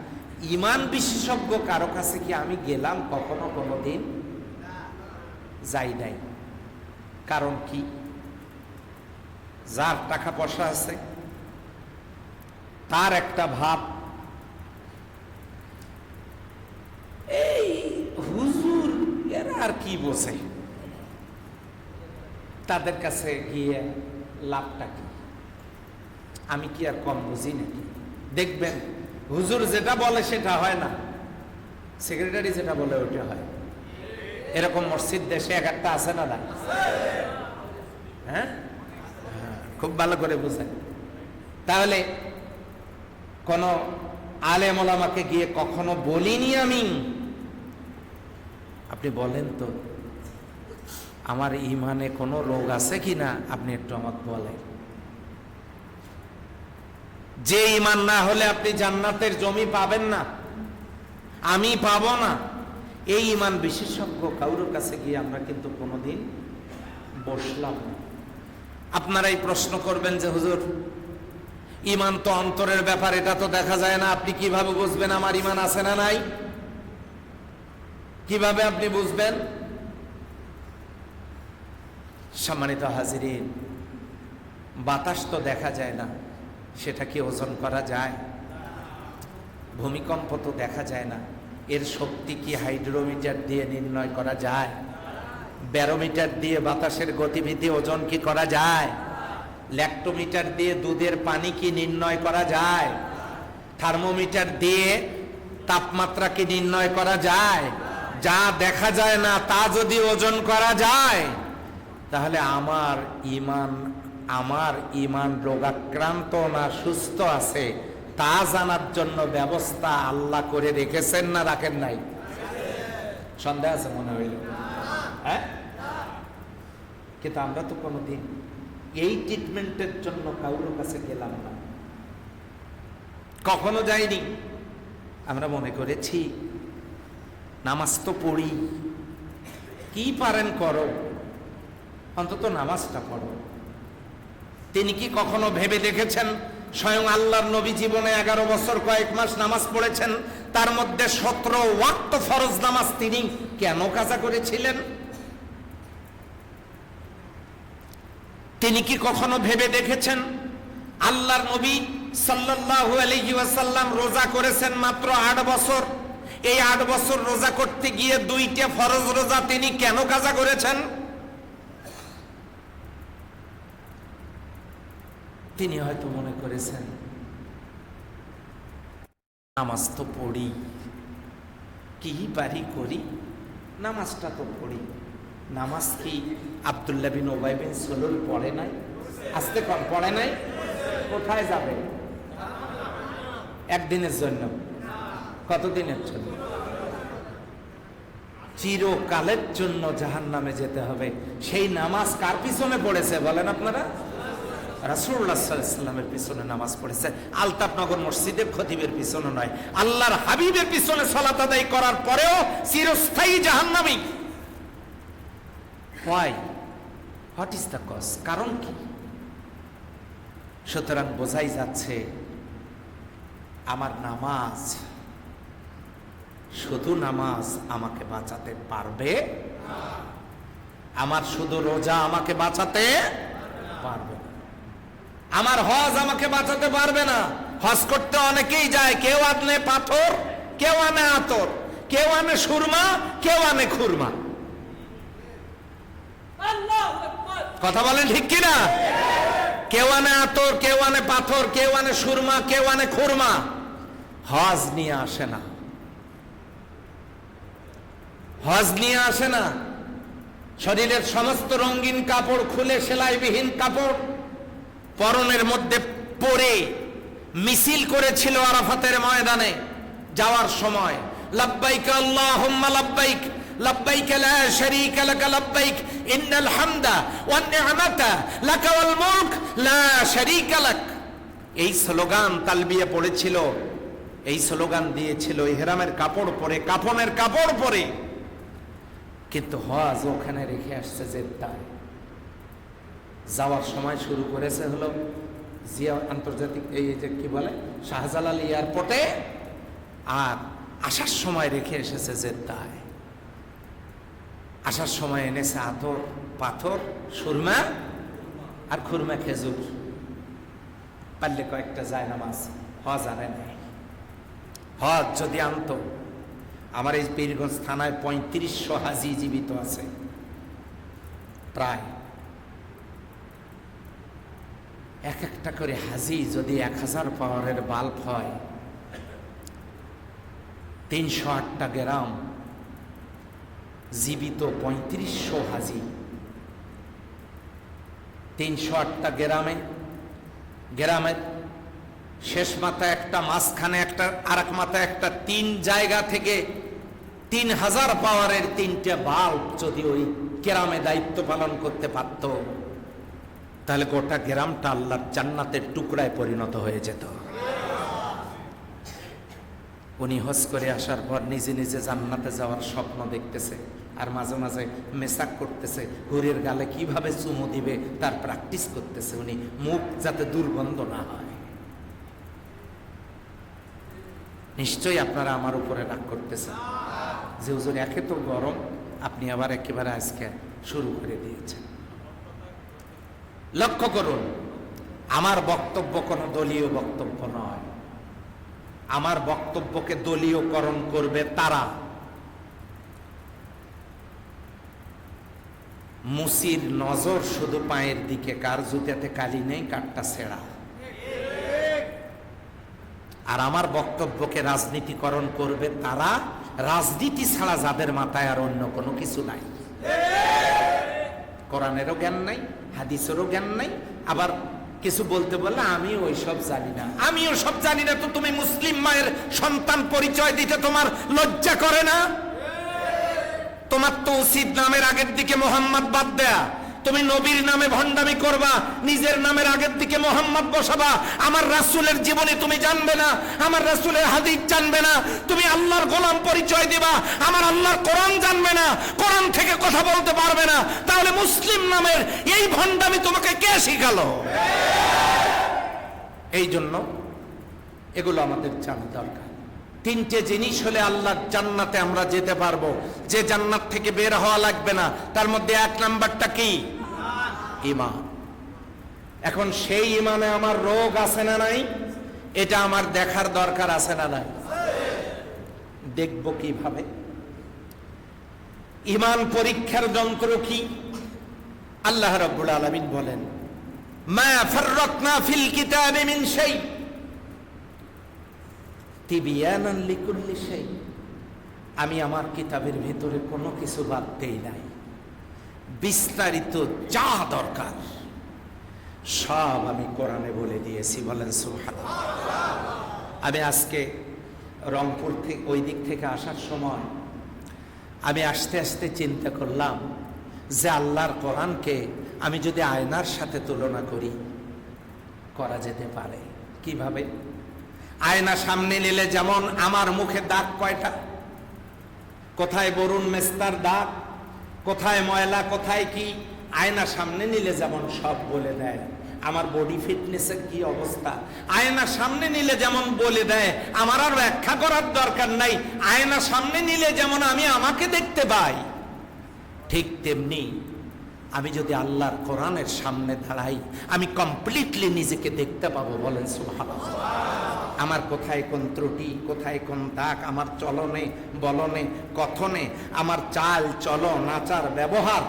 ইমান বিশেষজ্ঞ কারো কাছে কি আমি গেলাম কখনো? কোনোদিন যাই নাই। কারণ কি? যার টাকা পয়সা আছে তার একটা ভাব, এই হুজুর এরা আর কি বোঝে, তাদের কাছে গিয়ে লাভটা কি? আমি কি আর কম বুঝি নাকি? দেখবেন হুজুর যেটা বলে সেটা হয় না, সেক্রেটারি যেটা বলে ওটা হয়। এরকম মসজিদ দেশে এক একটা আছে না? হ্যাঁ, খুব ভালো করে বুঝেন। তাহলে কোন আলেম ওলামাকে গিয়ে কখনো বলিনি আমি, আপনি বলেন তো আমার ইমানে কোনো রোগ আছে কিনা, আপনি একটু আমাকে বলেন। যে ইমান না হলে আপনি জান্নাতের জমি পাবেন না, আমি পাবো না, এই ইমান বিশেষজ্ঞ কারোর কাছে গিয়ে আমরা কিন্তু কোনোদিন বসলাম না। আপনারাই প্রশ্ন করবেন যে হুজুর ইমান তো অন্তরের ব্যাপার, এটা তো দেখা যায় না, আপনি কিভাবে বুঝবেন আমার ইমান আছে না নাই? কিভাবে আপনি বুঝবেন? সম্মানিত হাজিরিন, বাতাস তো দেখা যায় না, সেটা কি ওজন করা যায়? ভূমিকম্প তো দেখা যায় না, এর শক্তি কি হাইড্রোমিটার দিয়ে নির্ণয় করা যায়? ব্যারোমিটার দিয়ে বাতাসের গতিবিধি ওজন কি করা যায়? ল্যাক্টোমিটার দিয়ে দুধের পানি কি নির্ণয় করা যায়? থার্মোমিটার দিয়ে তাপমাত্রা কি নির্ণয় করা যায়? যা দেখা যায় না তা যদি ওজন করা যায়, তাহলে আমার ইমান রোগাক্রান্ত না সুস্থ আছে তা জানার জন্য ব্যবস্থা আল্লাহ করে রেখেছেন না রাখেন নাই? সন্দেহ আছে মনে হইল? হ্যাঁ, কিন্তু আমরা তো কোনোদিন এই ট্রিটমেন্টের জন্য কারোর কাছে গেলাম না, কখনো যাইনি। আমরা মনে করেছি নামাজ তো পড়ি, কি পারেন করো, অন্তত নামাজটা পড়ো। তিনি কি কখনো ভেবে দেখেছেন স্বয়ং আল্লাহর নবী জীবনে 11 বছর কয়েক মাস নামাজ পড়েছেন, তার মধ্যে 17 ওয়াক্ত ফরজ নামাজ তিনি কেন কাজা করেছিলেন? তিনি কি কখনো ভেবে দেখেছেন আল্লাহর নবী সাল্লাল্লাহু আলাইহি ওয়াসাল্লাম রোজা করেছেন মাত্র 8 বছর? এই 8 বছর রোজা করতে গিয়ে 2টা ফরজ রোজা তিনি কেন কাজা করেছেন? তিনি হয়তো মনে করেছেন নামাজ তো পড়ি, কি পারি করি, নামাজটা তো পড়ি। নামাজ কি আব্দুল্লাহ বিন উবাই বিন সুলুল পড়ে নাই? আস্তে কম পড়ে নাই? কোথায় যাবে? একদিনের জন্য? কতদিনের জন্য? চিরকালের জন্য জাহান্নামে যেতে হবে। সেই নামাজ কার পিছনে পড়েছে বলেন আপনারা? রাসূলুল্লাহ সাল্লাল্লাহু আলাইহি ওয়াসাল্লামের পিছনে নামাজ পড়েছে, আলতাফনগর মসজিদের খতিবের পিছনে নয়। আল্লাহর হাবিবের পিছনে সালাত আদায় করার পরেও চিরস্থায়ী জাহান্নামী। Why? What is the cause? কারণ কি? সুতরাং বোঝাই যাচ্ছে আমার নামাজ, শুধু নামাজ আমাকে বাঁচাতে পারবে না। আমার শুধু রোজা আমাকে বাঁচাতে পারবে না। আমার হজ আমাকে বাঁচাতে পারবে না। হজ করতে অনেকেই যায়, কেউ আনে পাথর, কেউ আনে আতর, কেউ আনে সুরমা, কেউ আনে খুরমা। কথা বলেন ঠিক কিনা? কেউ আনে আতর, কেউ আনে পাথর, কেউ আনে সুরমা, কেউ আনে খুরমা। হজ নিয়ে আসে না, হজ নিয়ে আসে না। শরীরের সমস্ত রঙিন কাপড় খুলে সেলাইবিহীন কাপড় পরনের মধ্যে পরে মিছিল করেছিল আরাফাতের ময়দানে যাওয়ার সময়। লাব্বাইক আল্লাহুম্মা লাব্বাইক, লাব্বাইক লা শারীকা লাক লাব্বাইক, ইন্নাল হামদা ওয়ান নি'মাতা লাকা ওয়াল মুলক লা শারীকা লাক। এই স্লোগান তালবিয়া পড়েছিল, এই স্লোগান দিয়েছিল ইহরামের কাপড় পরে, কাফনের কাপড় পরে। কিন্তু হজ ওখানে রেখে আসছে জেদ্দায়। যাওয়ার সময় শুরু করেছে হলো জিয়া আন্তর্জাতিক এই যে কি বলে শাহজালাল এয়ারপোর্টে, আর আসার সময় রেখে এসেছে জেদ্দায়। আসার সময় এনেছে আতর, পাথর, সুরমা আর খুরমা খেজুর। পারলে কয়েকটা যায় নামাজ। হজ আনে নাই। হজ যদি আনতো, আমার এই পীরগঞ্জ থানায় 3500 হাজি জীবিত আছে প্রায়। এক একটা করে হাজি যদি 1000 পাওয়ারের বাল্ব হয়, 308টা গ্রাম, জীবিত 3500 হাজি। 308টা গ্রামের শেষ মাথায় একটা, মাঝখানে একটা, আরেক মাথায় একটা, 3 জায়গা থেকে 3000 পাওয়ারের 3টে বাল্ব যদি ওই গ্রামে দায়িত্ব পালন করতে পারত, তাহলে গোটা গ্রামটা আল্লাহর জান্নাতের টুকরায় পরিণত হয়ে যেত। উনি হজ করে আসার পর নিজে নিজে জান্নাতে যাওয়ার স্বপ্ন দেখতেছে, আর মাঝে মাঝে মেসাক করতেছে, হুরের গালে কিভাবে চুমু দিবে তার প্র্যাকটিস করতেছে উনি, মুখ যাতে দুর্গন্ধ না হয়। নিশ্চয়ই আপনারা আমার উপরে রাগ করতেছেন যে হুজুর একে তো গরম, আপনি আবার একেবারে আজকে শুরু করে দিয়েছেন। লক্ষ্য করুন, আমার বক্তব্য কোনো দলীয় বক্তব্য নয়। আমার বক্তব্যকে দলীয়করণ করবে তারা। মুসির নজর শুধু পায়ের দিকে, কার জুতাতে কালি নেই, কারটা ছেঁড়া। আর আমার বক্তব্যকে রাজনীতিকরণ করবে তারা, রাজনীতি ছাড়া যাদের মাথায় আর অন্য কোনো কিছু নাই। কোরআনেরও জ্ঞান নাই, হাদিসেরও জ্ঞান নাই। আবার কিছু বলতে বললে আমি ওই সব জানি না, আমিও সব জানি না। তো তুমি মুসলিম মায়ের সন্তান পরিচয় দিতে তোমার লজ্জা করে না? তোমার তো উচিত নামের আগের দিকে মোহাম্মদ বাদ দেয়া। তুমি নবীর নামে ভণ্ডামি করবা, নিজের নামের আগের দিকে মোহাম্মদ বসাবা। আমার রাসূলের জীবনী তুমি জানবে না, আমার রাসূলের হাদিস জানবে না। তুমি আল্লাহর গোলাম পরিচয় দিবা, আমার আল্লাহর কোরআন জানবে না, কোরআন থেকে কথা বলতে পারবে না। তাহলে মুসলিম নামের এই ভণ্ডামি তোমাকে কে শিখালো? এই জন্য এগুলো আমাদের জানা দরকার। 3টে জিনিস হলে আল্লাহর জান্নাতে আমরা যেতে পারবো, যে জান্নাত থেকে বের হওয়া লাগবে না। তার মধ্যে 1 নাম্বারটা কি? ঈমান। এখন সেই ইমানে আমার রোগ আছে না নাই, এটা আমার দেখার দরকার আছে না নাই? দেখব কিভাবে? ইমান পরীক্ষার যন্ত্র কি? আল্লাহ রাব্বুল আলামিন বলেন, মা ফাররাতনা ফিল কিতাবি মিন শাই তিবিয়ানান লিকুল্লি শাই। আমি আমার কিতাবের ভিতরে কোনো কিছু বাদ দেই নাই, বিস্তারিত যা দরকার সব আমি কোরআনে বলে দিয়েছি। বলেন সুবহানাল্লাহ। আমি আজকে রংপুর থেকে ওই দিক থেকে আসার সময় আমি আস্তে আস্তে চিন্তা করলাম যে আল্লাহর কোরআনকে আমি যদি আয়নার সাথে তুলনা করি, করা যেতে পারে কিভাবে? আয়না সামনে নিলে যেমন আমার মুখে দাগ কয়টা, কোথায় বরুণ মেস্তার দাগ, কোথায় ময়লা, কোথায় কি, আয়না সামনে নিলে যেমন সব বলে দেয়। আমার বডি ফিটনেসের কি অবস্থা, আয়না সামনে নিলে যেমন বলে দেয়, আমার আর ব্যাখ্যা করার দরকার নাই। আয়না সামনে নিলে যেমন আমি আমাকে দেখতে পাই, ঠিক তেমনি আমি যদি আল্লাহর কোরআনের সামনে দাঁড়াই, আমি কমপ্লিটলি নিজেকে দেখতে পাবো। বলেন সুবহানাল্লাহ। আমার কোথায় কোন ত্রুটি, কোথায় কোন দাগ, আমার চলনে বলনে কথনে, আমার চাল চলন আচার ব্যবহার,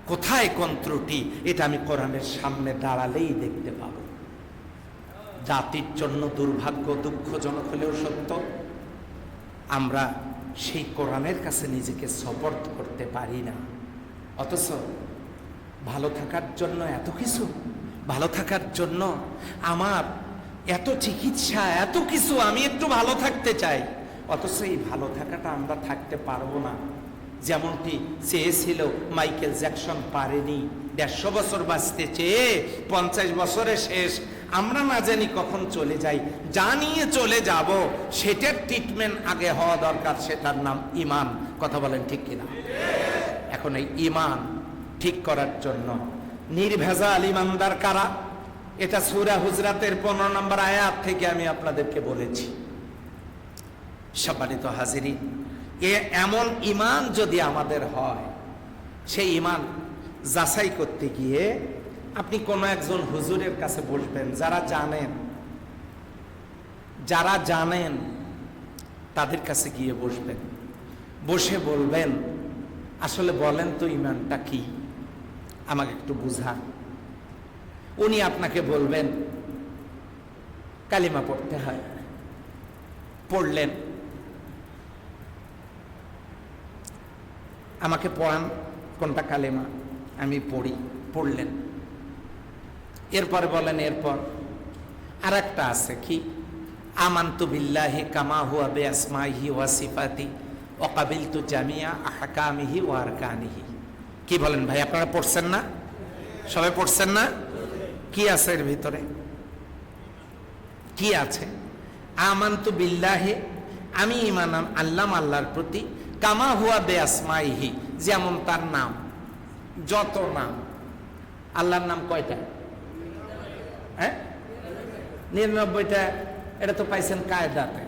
কোথায় কোন ত্রুটি, এটা আমি কোরআনের সামনে দাঁড়ালেই দেখতে পাবো। জাতির জন্য দুর্ভাগ্য, দুঃখজনক হলেও সত্য, আমরা সেই কোরআনের কাছে নিজেকে সপর্দ করতে পারি না। অথচ ভালো থাকার জন্য এত কিছু, ভালো থাকার জন্য আমার এত চিকিৎসা, এত কিছু, আমি একটু ভালো থাকতে চাই, অথচ এই ভালো থাকাটা আমরা থাকতে পারবো না। যেমনটি চেয়েছিল মাইকেল জ্যাকসন, পারেনি। 150 বছর বাঁচতে চেয়ে 50 বছরে শেষ। আমরা না জানি কখন চলে যাই, যা নিয়ে চলে যাব সেটার ট্রিটমেন্ট আগে হওয়া দরকার, সেটার নাম ইমান। কথা বলেন ঠিক কিনা? এখন এই ইমান ঠিক করার জন্য নির্ভেজাল ইমানদার কারা, এটা সূরা হুজরাতের 15 নম্বর আয়াত থেকে আমি আপনাদেরকে বলেছি। সম্মানিত হাজিরিন, এমন ইমান যদি আমাদের হয়, সেই ইমান যাচাই করতে গিয়ে আপনি কোন একজন হুজুরের কাছে বসবেন, যারা জানেন তাদের কাছে গিয়ে বসবেন, বসে বলবেন, আসলে বলেন তো ইমানটা কি, আমাকে একটু বুঝান। উনি আপনাকে বলবেন কালিমা পড়তে হয়। পড়লেন, আমাকে পড়ান কোনটা কালিমা, আমি পড়ি। পড়লেন, এরপরে বলেন, এরপর আর একটা আছে কি, আমানতু বিল্লাহি কামা হুয়া বিআসমাইহি ওয়া সিফাতি ওয়া কাবিলতু জামিয়া আহকামিহি ওয়া আরকানিহি। কি বলেন ভাই, আপনারা পড়ছেন না? সবাই পড়ছেন না? কি আছে এর ভিতরে? কি আছে? আমানতু বিল্লাহি, আমি ঈমান আনলাম আল্লাহর প্রতি, কামা হুয়া বিআসমাইহি, যেমন তার নাম, যত নাম। আল্লাহর নাম কয়টা? 99টা। এটা তো পাইছেন কায়দাতে।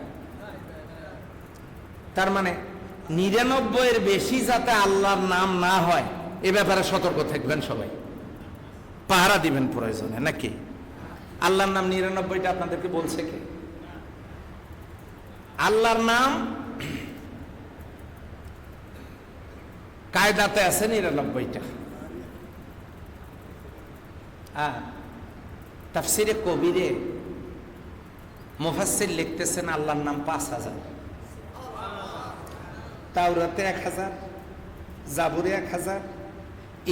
তার মানে 99-এর বেশি যাতে আল্লাহর নাম না হয়, এ ব্যাপারে সতর্ক থাকবেন সবাই, পাহারা দিবেন প্রয়োজনে, নাকি? আল্লাহর নাম 99টা আপনাদেরকে বলছে কে? আল্লাহর নাম কায়দাতে আছে 99টা। তাফসিরে কবিরে মুফাসসির লিখতেছেন আল্লাহর নাম 5000, তাওরাতে 1000, জাবুরে 1000,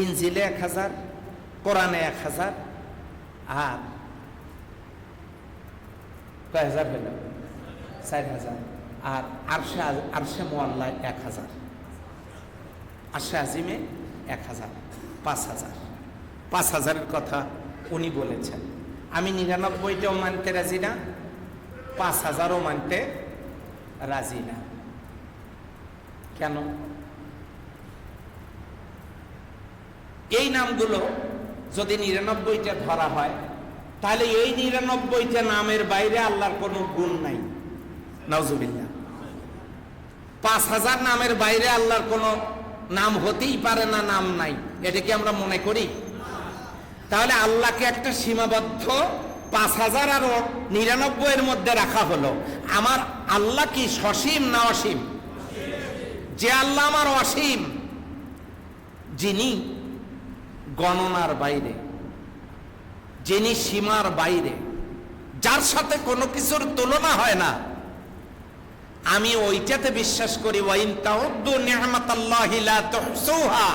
ইনজিলে 1000, কোরআনে 1000, আর কয় হাজার হলো? 4000। আর আরশে মুআল্লায় 1000, আরশে আজিমে 1000, 5000। 5000-এর কথা উনি বলেছেন। আমি 99টাও মানতে রাজি না, 5000ও মানতে রাজি না। কেন? এই নামগুলো যদি 99টা ধরা হয়, তাহলে এই 99টা নামের বাইরে আল্লাহর কোনো গুণ নাই। নাউজুবিল্লাহ। 5000 নামের বাইরে আল্লাহর কোনো নাম হতেই পারে না, নাম নাই, এটা কি আমরা মনে করি? তাহলে আল্লাহকে একটা সীমাবদ্ধ ৫,০০০ আর ৯৯ মধ্যে রাখা হলো। আমার আল্লাহ কি সসীম না অসীম? যে আল্লাহ আমার অসীম, যিনি গণনার বাইরে, যিনি সীমার বাইরে, যার সাথে কোনো কিছুর তুলনা হয় না, আমি ওইটাতে বিশ্বাস করি। ওয়াইন তাউদ্দু নি'মাতাল্লাহি লা তুহসুহা,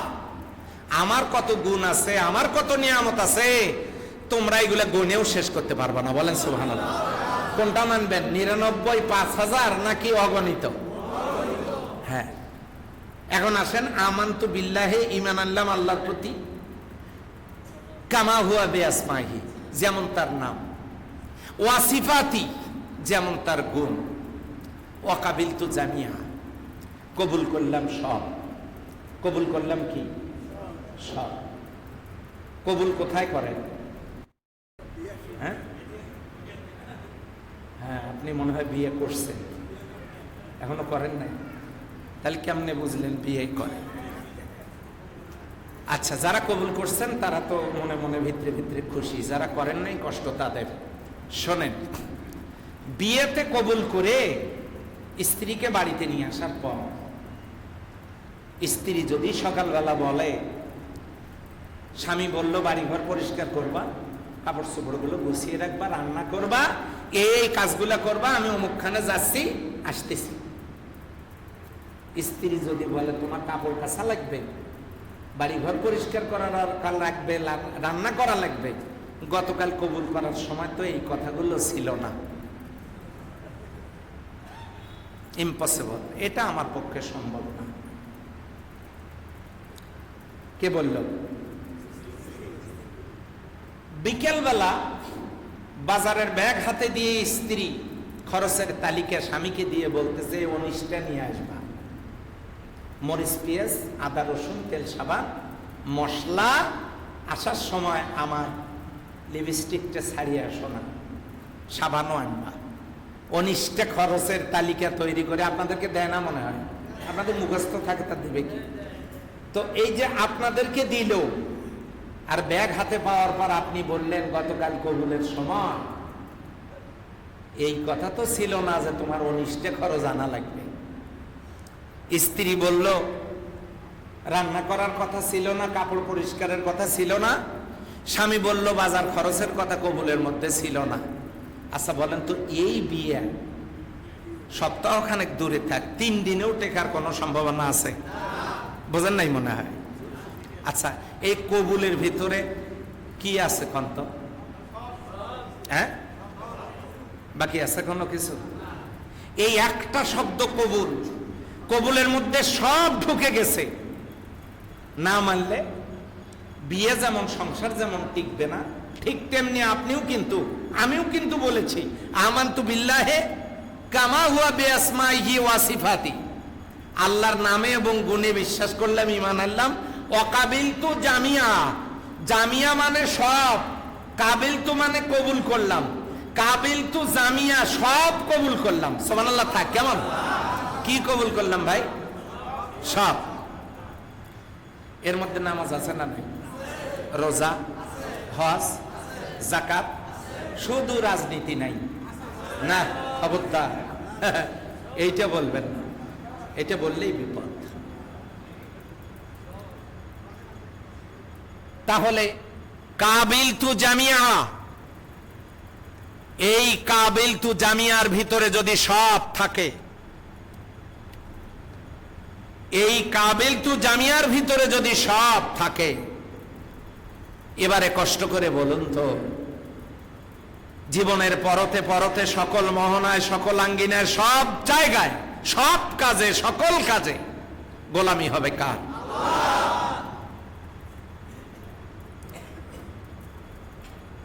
আমার কত গুণ আছে, আমার কত নিয়ামত আছে, তোমরা এগুলা গুণেও শেষ করতে পারবা না। বলেন সুবহানাল্লাহ। কোনটা মানবেন, ৯৯, ৫,০০০ নাকি অগণিত? হ্যাঁ। এখন আসেন, আমানতু বিল্লাহি, ঈমান আনলাম আল্লাহর প্রতি, কামা হুয়া বিআসমাইহি, যেমন তার নাম, ওয়া সিফাতি, যেমন তার গুণ, ওয়া কাবিলতু জামিয়া, কবুল করলাম সব। কবুল করলাম কি? সব। কবুল কোথায় করেন? হ্যাঁ হ্যাঁ, আপনি মনে হয় বিয়ে করছেন, এখনো করেন নাই, তাহলে কেমনে বুঝলেন বিয়ে করেন? আচ্ছা, যারা কবুল করছেন তারা তো মনে মনে ভিতরে ভিতরে খুশি, যারা করেন নাই কষ্ট তাদের। শোনেন, বিয়েতে কবুল করে স্ত্রীকে বাড়িতে নিয়ে আসার পর স্ত্রী যদি সকালবেলা বলে, স্বামী বলল বাড়িঘর পরিষ্কার করবা, কাপড় চোপড়গুলো গুছিয়ে রাখবা, রান্না করবা, এই কাজগুলা করবা, আমি অমুকখানে যাচ্ছি, আসতেছি। স্ত্রী যদি বলে তোমার কাপড় কাচা লাগবে, বাড়িঘর পরিষ্কার করার লাগবে, রান্না করা লাগবে, গতকাল কবুল করার সময় তো এই কথাগুলো ছিল না। ইম্পসিবল, এটা আমার পক্ষে সম্ভব না। কে বলল? বিকেলবেলা বাজারের ব্যাগ হাতে দিয়ে স্ত্রী খরচের তালিকা স্বামীকে দিয়ে বলতেছে, 19টা নিয়ে আসবা, মরিচ, পেঁয়াজ, আদা, রসুন, তেল, সাবান, মশলা, আসার সময় আমার লিপস্টিকটা ছাড়িয়ে আসো না, সাবানও আনবা। 19টা খরচের তালিকা তৈরি করে আপনাদেরকে দেয় না মনে হয়? আপনাদের মুখস্থ থাকে, তা দিবে কি? তো এই যে আপনাদেরকে দিল, আর ব্যাগ হাতে পাওয়ার পর আপনি বললেন গতকাল কবুলের সময়, এই কথা তো ছিল না যে তোমার 19টা খরচ আনা লাগবে। স্ত্রী বলল রান্না করার কথা ছিল না, কাপড় পরিষ্কারের কথা ছিল না, স্বামী বলল বাজার খরচের কথা কবুলের মধ্যে ছিল না। আচ্ছা বলেন তো, এই বিয়ে সপ্তাহখানেক দূরে থাক, 3 দিনেও টেকার কোনো সম্ভাবনা আছে? বোঝেন নাই মনে হয়। আচ্ছা, এই কবুলের ভিতরে কি আছে কন্ত? হ্যাঁ, বাকি আছে কোনো কিছু? এই একটা শব্দ কবুল, কবুলের মধ্যে সব ঢুকে গেছে। না মানলে বিয়ে যেমন, সংসার যেমন টিকবে না, ঠিক তেমনি আপনিও কিন্তু, আমিও কিন্তু বলেছি, আমানতু বিল্লাহি কামা হুয়া বিআসমাইহি ওয়া সিফাতি, আল্লাহর নামে এবং গুণে বিশ্বাস করলাম, ঈমান আনলাম। ওয়াকাবিলতু জামিয়া, জামিয়া মানে সব, কাবিলতু মানে কবুল করলাম, কাবিলতু জামিয়া, সব কবুল করলাম। সুবহানাল্লাহ। থাক, কেমন কি কবুল করলাম ভাই? সব। এর মধ্যে নামাজ আছে না নাই? রোজা, হজ, যাকাত, শুধু রাজনীতি নাই না, খবরদার এইটা বলবেন না, এটা বললেই বিপদ। তাহলে কাবিলতু জামিয়া, এই কাবিলতু জামিয়ার ভিতরে যদি সব থাকে, এই কাবিলতু জামিয়ার ভিতরে যদি সব থাকে, এবারে কষ্ট করে বলুন তো, জীবনের পরতে পরতে সকল মোহনায়, সকল আঙ্গিনায়, সব জায়গায়, সব কাজে, সকল কাজে গোলামি হবে কার?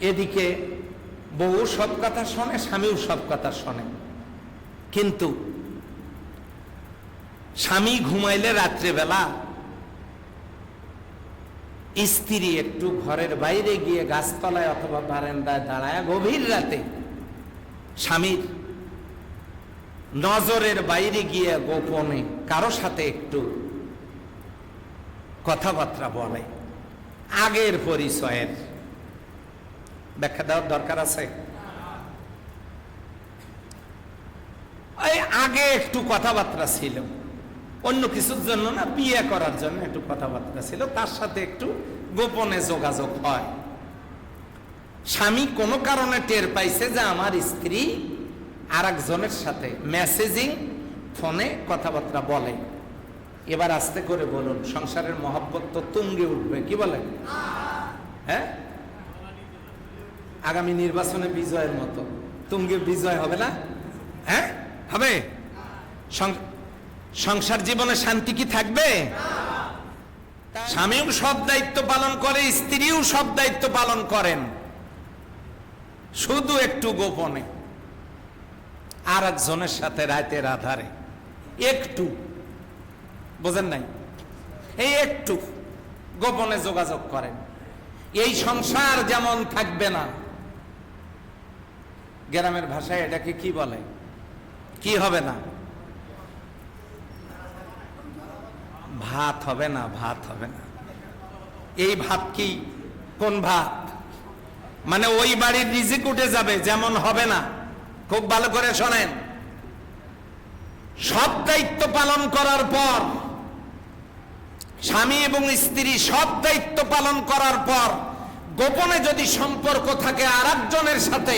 এদিকে বউ সব কথা শোনে, স্বামীও সব কথা শোনে, কিন্তু স্বামী ঘুমাইলে রাত্রেবেলা স্ত্রী একটু ঘরের বাইরে গিয়ে গাছতলায় অথবা বারান্দায় দাঁড়ায় গভীর রাতে স্বামীর নজরের বাইরে গিয়ে গোপনে কারো সাথে একটু কথাবার্তা বলে, আগের পরিচয়ের, ব্যাখ্যা দেওয়ার দরকার আছে? এই আগে একটু কথাবার্তা ছিল, অন্য কিছুর জন্য না, বিয়ে করার জন্য একটু কথাবার্তা ছিল, তার সাথে একটু গোপনে যোগাযোগ হয়। স্বামী কোনো কারণে টের পাইছে যে আমার স্ত্রী আরেকজনের সাথে মেসেজিং ফোনে কথাবার্তা বলে। এবার আস্তে করে বলুন, সংসারের মহব্বত তো তুঙ্গে উঠবে, কি বলেন? হ্যাঁ, আগামী নির্বাচনে বিজয়ের মতো তুঙ্গে বিজয় হবে না? হ্যাঁ হবে। সংসার জীবনে শান্তি কি থাকবে? স্বামীও সব দায়িত্ব পালন করে, স্ত্রীও সব দায়িত্ব পালন করেন, শুধু একটু গোপনে আর একজনের সাথে রাতের আধারে একটু, বোঝেন নাই, এই একটু গোপনে যোগাযোগ করেন। এই সংসার যেমন থাকবে না, গ্রামের ভাষায় এটাকে কি বলে? কি হবে না? ভাত হবে না, ভাত হবে না। এই ভাত কি? কোন ভাত? মানে ওই বাড়ির রিজিক উঠে যাবে, যেমন হবে না। খুব ভালো করে শোনেন, সব দায়িত্ব পালন করার পর, স্বামী এবং স্ত্রী সব দায়িত্ব পালন করার পর গোপনে যদি সম্পর্ক থাকে আরেকজনের সাথে,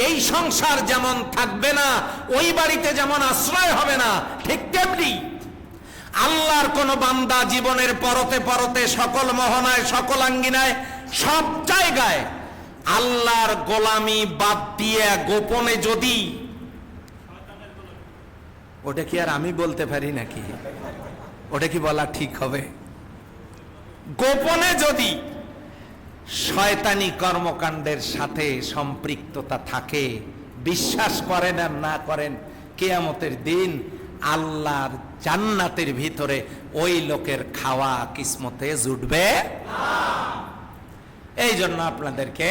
এই সংসার যেমন থাকবে না, ওই বাড়িতে যেমন আশ্রয় হবে না, ঠিক তেমনি আল্লাহর কোন বান্দা জীবনের পরতে পরতে সকল মোহনায়, সকল আঙ্গিনায়, সব জায়গায় আল্লাহর গোলামি বাদ দিয়ে গোপনে যদি, ওটা কি আর আমি বলতে পারি নাকি? ওটা কি বলা ঠিক হবে? গোপনে যদি শয়তানি কর্মকাণ্ডের সাথে সম্পৃক্ততা থাকে, বিশ্বাস করেন আর না করেন, কিয়ামতের দিন আল্লাহর জান্নাতের ভিতরে ওই লোকের খাওয়া কিসমতে জুটবে না। এই জন্য আপনাদেরকে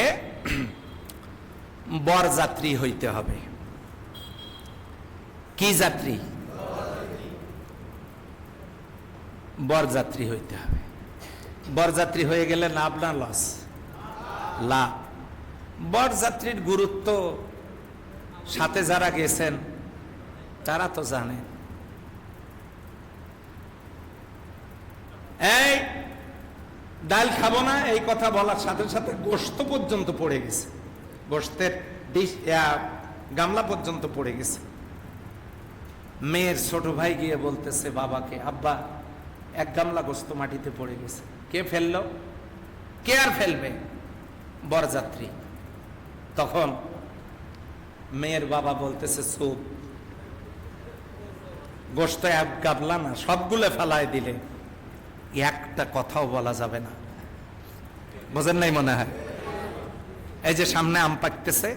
বরযাত্রী হইতে হবে। কি যাত্রী? বরযাত্রী হইতে হবে। বরযাত্রী হয়ে গেলে লাভ না লস? লাভ। বরযাত্রীর গুরুত্ব সাথে যারা গেছেন তারা তো জানে। এই ডাল খাবো না, এই কথা বলার সাথে সাথে গোশত পর্যন্ত পড়ে গেছে, গোশতের গামলা পর্যন্ত পড়ে গেছে। মেয়ের ছোট ভাই গিয়ে বলতেছে বাবাকে, আব্বা এক গামলা গোশত মাটিতে পড়ে গেছে। কে ফেললো? কে আর ফেলবে? বরযাত্রী। তখন মেয়ের বাবা বলতেছে, চুপ, গোশত এক গামলা না, সবগুলো ফেলায় দিলে একটা কথাও বলা যাবে না। বোঝেন নাই মনে হয়? এই যে সামনে আম পাকতেছে,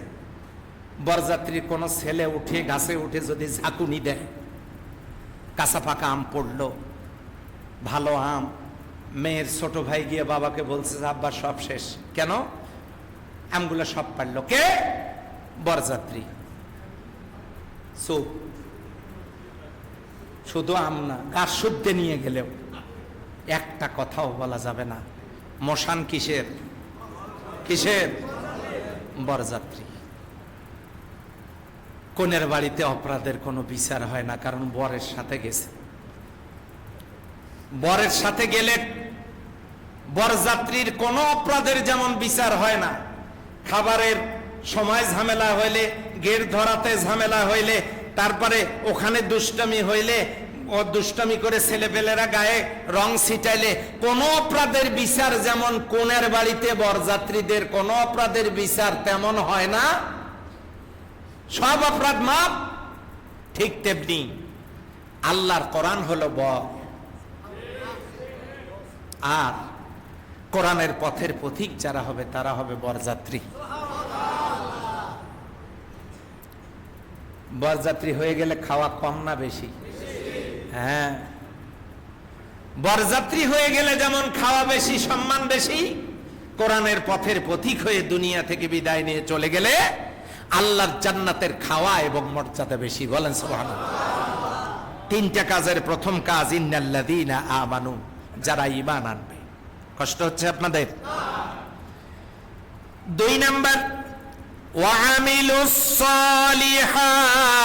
বরযাত্রীর কোন ছেলে উঠে গাছে উঠে যদি ঝাঁকুনি দেয়, কাঁচা পাকা আম পড়লো, ভালো আম, মেয়ের ছোট ভাই গিয়ে বাবাকে বলছে আব্বা সব শেষ। কেন? আমগুলো সব পারলো কে? বরযাত্রী। চুপ। শুধু আম না, গাছ শুদ্ধে নিয়ে গেলেও একটা কথাও বলা যাবে না। মশান কিসের? কিসের? বরযাত্রী। কনের বাড়িতে অপরাধের কোনো বিচার হয় না, কারণ বরের সাথে গেছে। বরের সাথে গেলে বরযাত্রীর কোনো অপরাধের যেমন বিচার হয় না, খাবারের সময় ঝামেলা হইলে, গেট ধরাতে ঝামেলা হইলে, তারপরে ওখানে দুষ্টামি হইলে, ও দুষ্টামি করে ছেলেপেলেরা গায়ে রং ছিটাইলে, কোন অপরাধের বিচার যেমন কোনের বাড়িতে বরযাত্রীদের কোন অপরাধের বিচার তেমন হয় না, সব অপরাধ মাপ, ঠিক তেমনি আল্লাহর কোরআন হলো বর, আর কোরআনের পথের পথিক যারা হবে তারা হবে বরযাত্রী। বরযাত্রী হয়ে গেলে খাওয়া কম না বেশি? হ্যাঁ, বরযাত্রী হয়ে গেলে যেমন খাওয়া বেশি, সম্মান বেশি, কোরআনের পথের পথিক হয়ে দুনিয়া থেকে বিদায় নিয়ে চলে গেলে আল্লাহর জান্নাতের খাওয়া এবং মর্যাদা বেশি। বলেন সুবহানাল্লাহ। তিনটা কাজের প্রথম কাজ ইন্নাল্লাযীনা আমানু, যারা ঈমান আনবে। কষ্ট হচ্ছে আপনাদের? দুই নাম্বার, ওয়ামিলুস সালিহাত,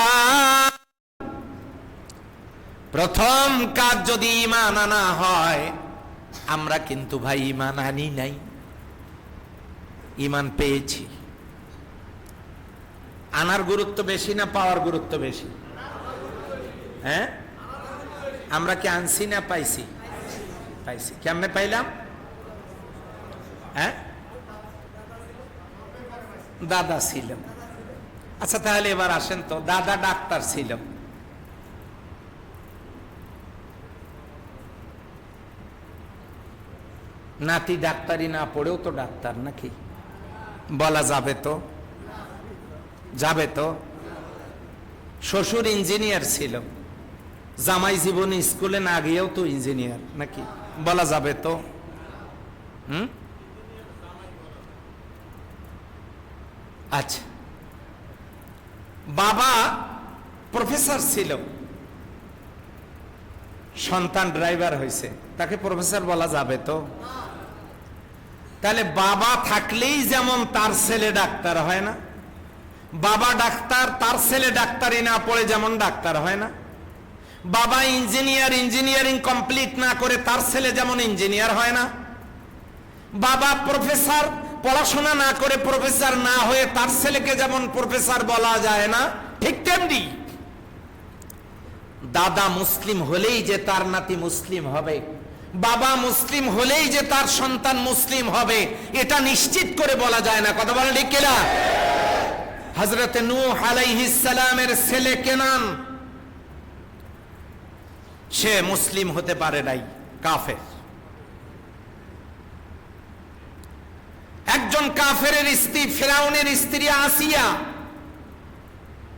প্রথম কাজ যদি ঈমান আনা হয়, আমরা কিন্তু ভাই ঈমান আনি নাই, ঈমান পেয়েছি। আনার গুরুত্ব বেশি না পাওয়ার গুরুত্ব বেশি? হ্যাঁ, আমরা কি আনছি না পাইছি? পাইছি। কেমনে পাইলাম? হ্যাঁ, দাদা ছিল। আচ্ছা তাহলে এবার আসেন তো, দাদা ডাক্তার ছিল, নাতি ডাক্তারি না পড়েও তো ডাক্তার নাকি? বলা যাবে তো? যাবে তো? শ্বশুর ইঞ্জিনিয়ার ছিল, জামাই জীবনে স্কুলে না গিয়েও তো ইঞ্জিনিয়ার নাকি? বলা যাবে তো? আচ্ছা, বাবা প্রফেসর ছিল, সন্তান ড্রাইভার হয়েছে, তাকে প্রফেসর বলা যাবে তো? তাহলে বাবা থাকলেই যেমন তার ছেলে ডাক্তার হয় না, বাবা ডাক্তার, তার ছেলে ডাক্তারি না পড়ে যেমন ডাক্তার হয় না, বাবা ইঞ্জিনিয়ার, ইঞ্জিনিয়ারিং কমপ্লিট না করে তার ছেলে যেমন ইঞ্জিনিয়ার হয় না, বাবা প্রফেসর, পড়াশোনা না করে প্রফেসর না হয়ে তার ছেলেকে যেমন প্রফেসর বলা যায় না, ঠিক তেমনি দাদা মুসলিম হলেই যে তার নাতি মুসলিম হবে, বাবা মুসলিম হলেই যে তার সন্তান মুসলিম হবে, এটা নিশ্চিত করে বলা যায় না। কথা বলেন ঠিক কিনা? হযরত নূহ আলাইহিস সালামের ছেলে কেনান, সে মুসলিম হতে পারে নাই, কাফের। একজন কাফেরের স্ত্রী, ফিরাউনের স্ত্রী আসিয়া,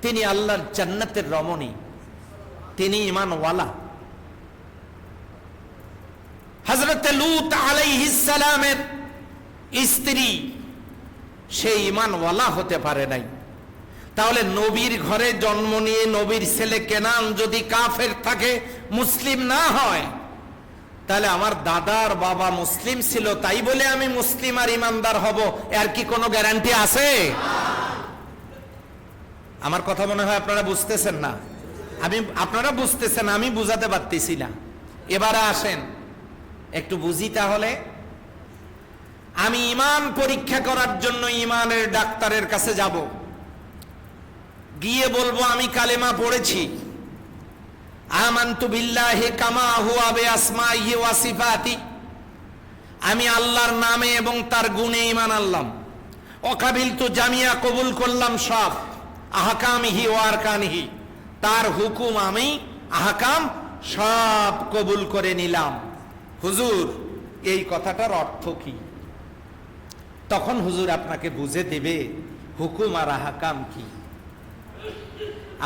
তিনি আল্লাহর জান্নাতের রমণী, তিনি ঈমানওয়ালা। হযরত লূত আলাইহিস সালামের স্ত্রী, সে ঈমানওয়ালা হতে পারে নাই। তাহলে নবীর ঘরে জন্ম নিয়ে নবীর ছেলে কেনান যদি কাফের থাকে, মুসলিম না হয়, তাহলে আমার দাদার বাবা মুসলিম ছিল, তাই বলে আমি মুসলিম আর ইমানদার হব, এর কি কোনো গ্যারান্টি আছে? আমার কথা মনে হয় আপনারা বুঝতেছেন না। আপনারা বুঝতেছেন, আমি বুঝাতে পারতেছি না। এবারে আসেন একটু বুঝি। তাহলে আমি ঈমান পরীক্ষা করার জন্য ঈমানের ডাক্তারের কাছে যাব, গিয়ে বলবো আমি কালেমা পড়েছি, আমানতু বিল্লাহি কামা হুয়া বিআসমাইহি ওয়া সিফাতি, আমি আল্লাহর নামে এবং তার গুণে ঈমান আনলাম। ওয়াকাবিলতু জামিয়া, কবুল করলাম সব, আহকামিহি ওয়া আরকানিহি, তার হুকুম আমি আহকাম সব কবুল করে নিলাম। হুজুর এই কথাটার অর্থ কি? তখন হুজুর আপনাকে বুঝে দেবে হুকুম আর আহকাম কি।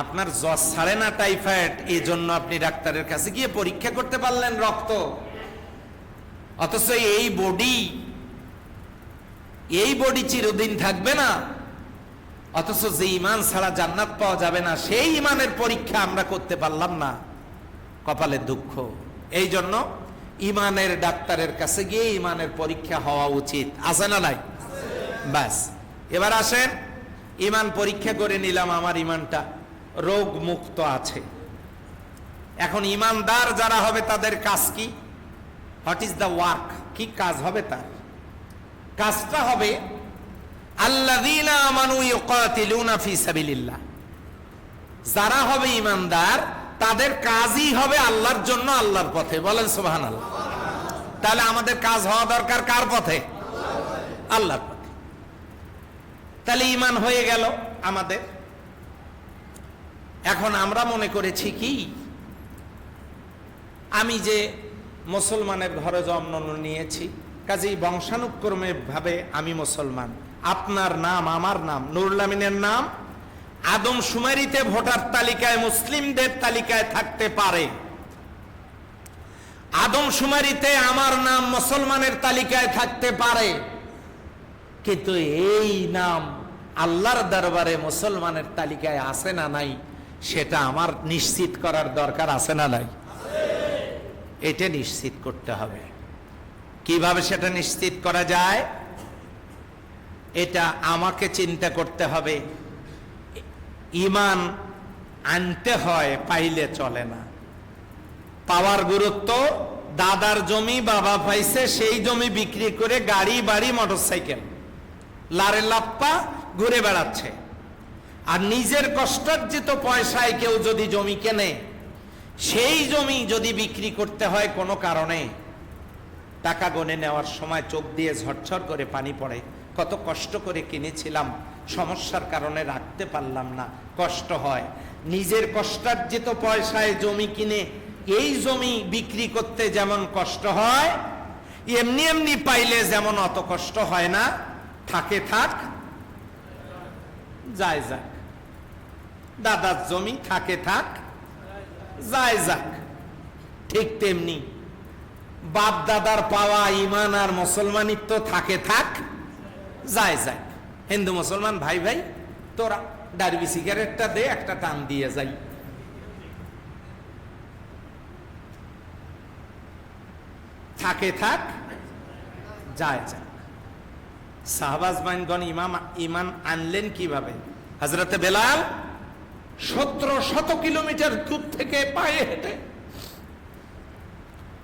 আপনার জ্বর ছাড়ে না, টাইফয়েড, এই জন্য আপনি ডাক্তারের কাছে গিয়ে পরীক্ষা করতে পারলেন রক্ত, অথচ এই বডি চিরদিন থাকবে না, অথচ যে ঈমান ছাড়া জান্নাত পাওয়া যাবে না, সেই ঈমানের পরীক্ষা আমরা করতে পারলাম না, কপালে দুঃখ। এই জন্য ঈমানের ডাক্তারের কাছে গিয়ে ঈমানের পরীক্ষা হওয়া উচিত, আছে না নাই? ব্যাস, এবার আসেন, ঈমান পরীক্ষা করে নিলাম, আমার ঈমানটা রোগ মুক্ত আছে। এখন ঈমানদার যারা হবে তাদের কাজ কি? What is the work? কি কাজ হবে তার? কাজটা হবে আল্লাযীনা আমানু ইউকাতিলুনা ফি সাবিলিল্লাহ। যারা হবে ঈমানদার তাদের কাজই হবে আল্লাহর জন্য, আল্লাহর পথে। বলেন সুবহানাল্লাহ। তাহলে আমাদের কাজ হওয়া দরকার কার পথে? আল্লাহর পথে। তাহলে ঈমান হয়ে গেল আমাদের। এখন আমরা মনে করেছি কি, আমি যে মুসলমানের ঘরে জন্ম নিয়েছি, কাজেই বংশানুক্রমে ভাবে আমি মুসলমান। আপনার নাম, আমার নাম, নুরুল আমিনের নাম আদমশুমারিতে ভোটার তালিকায়, মুসলিমদের তালিকায় থাকতে পারে। আদমশুমারিতে আমার নাম মুসলমানের তালিকায় থাকতে পারে, কিন্তু এই নাম আল্লাহর দরবারে মুসলমানের তালিকায় আছে না নাই, সেটা আমার নিশ্চিত করার দরকার আছে না নাই? এটা নিশ্চিত করতে হবে। কিভাবে সেটা নিশ্চিত করা যায়? এটা আমাকে চিন্তা করতে হবে। ঈমান আনতে হয়, পাইলে চলে না। পাওয়ার গুরুত্ব, দাদার জমি বাবা পাইছে, সেই জমি বিক্রি করে গাড়ি বাড়ি মোটরসাইকেল লারে লাপ্পা ঘুরে বেড়াচ্ছে। আর নিজের কষ্টার্জিত পয়সায় কেউ যদি জমি কেনে, সেই জমি যদি বিক্রি করতে হয় কোনো কারণে, টাকা গনে নেওয়ার সময় চোখ দিয়ে ঝরঝর করে পানি পড়ে। কত কষ্ট করে কিনেছিলাম, সমস্যার কারণে রাখতে পারলাম না, কষ্ট হয়। নিজের কষ্টার্জিত পয়সায় জমি কিনে এই জমি বিক্রি করতে যেমন কষ্ট হয়, এমনি এমনি পাইলে যেমন অত কষ্ট হয় না। থাকে থাক, যায় যাক। দাদার জমি থাকে থাক, যায় যাক। ঠিক তেমনি বাপ দাদার পাওয়া ঈমান আর মুসলমানিত্ব থাকে থাক, যায় যাক। হিন্দু মুসলমান ভাই ভাই, তোরা ডারবি সিগারেটটা দে, একটা টান দিয়ে যাই। থাকে থাক, যায় যাক। সাহাবাজ মাইনগণ ঈমান আনলেন কিভাবে? হযরতে বেলাল 1700 কিলোমিটার দূর থেকে পায়ে হেঁটে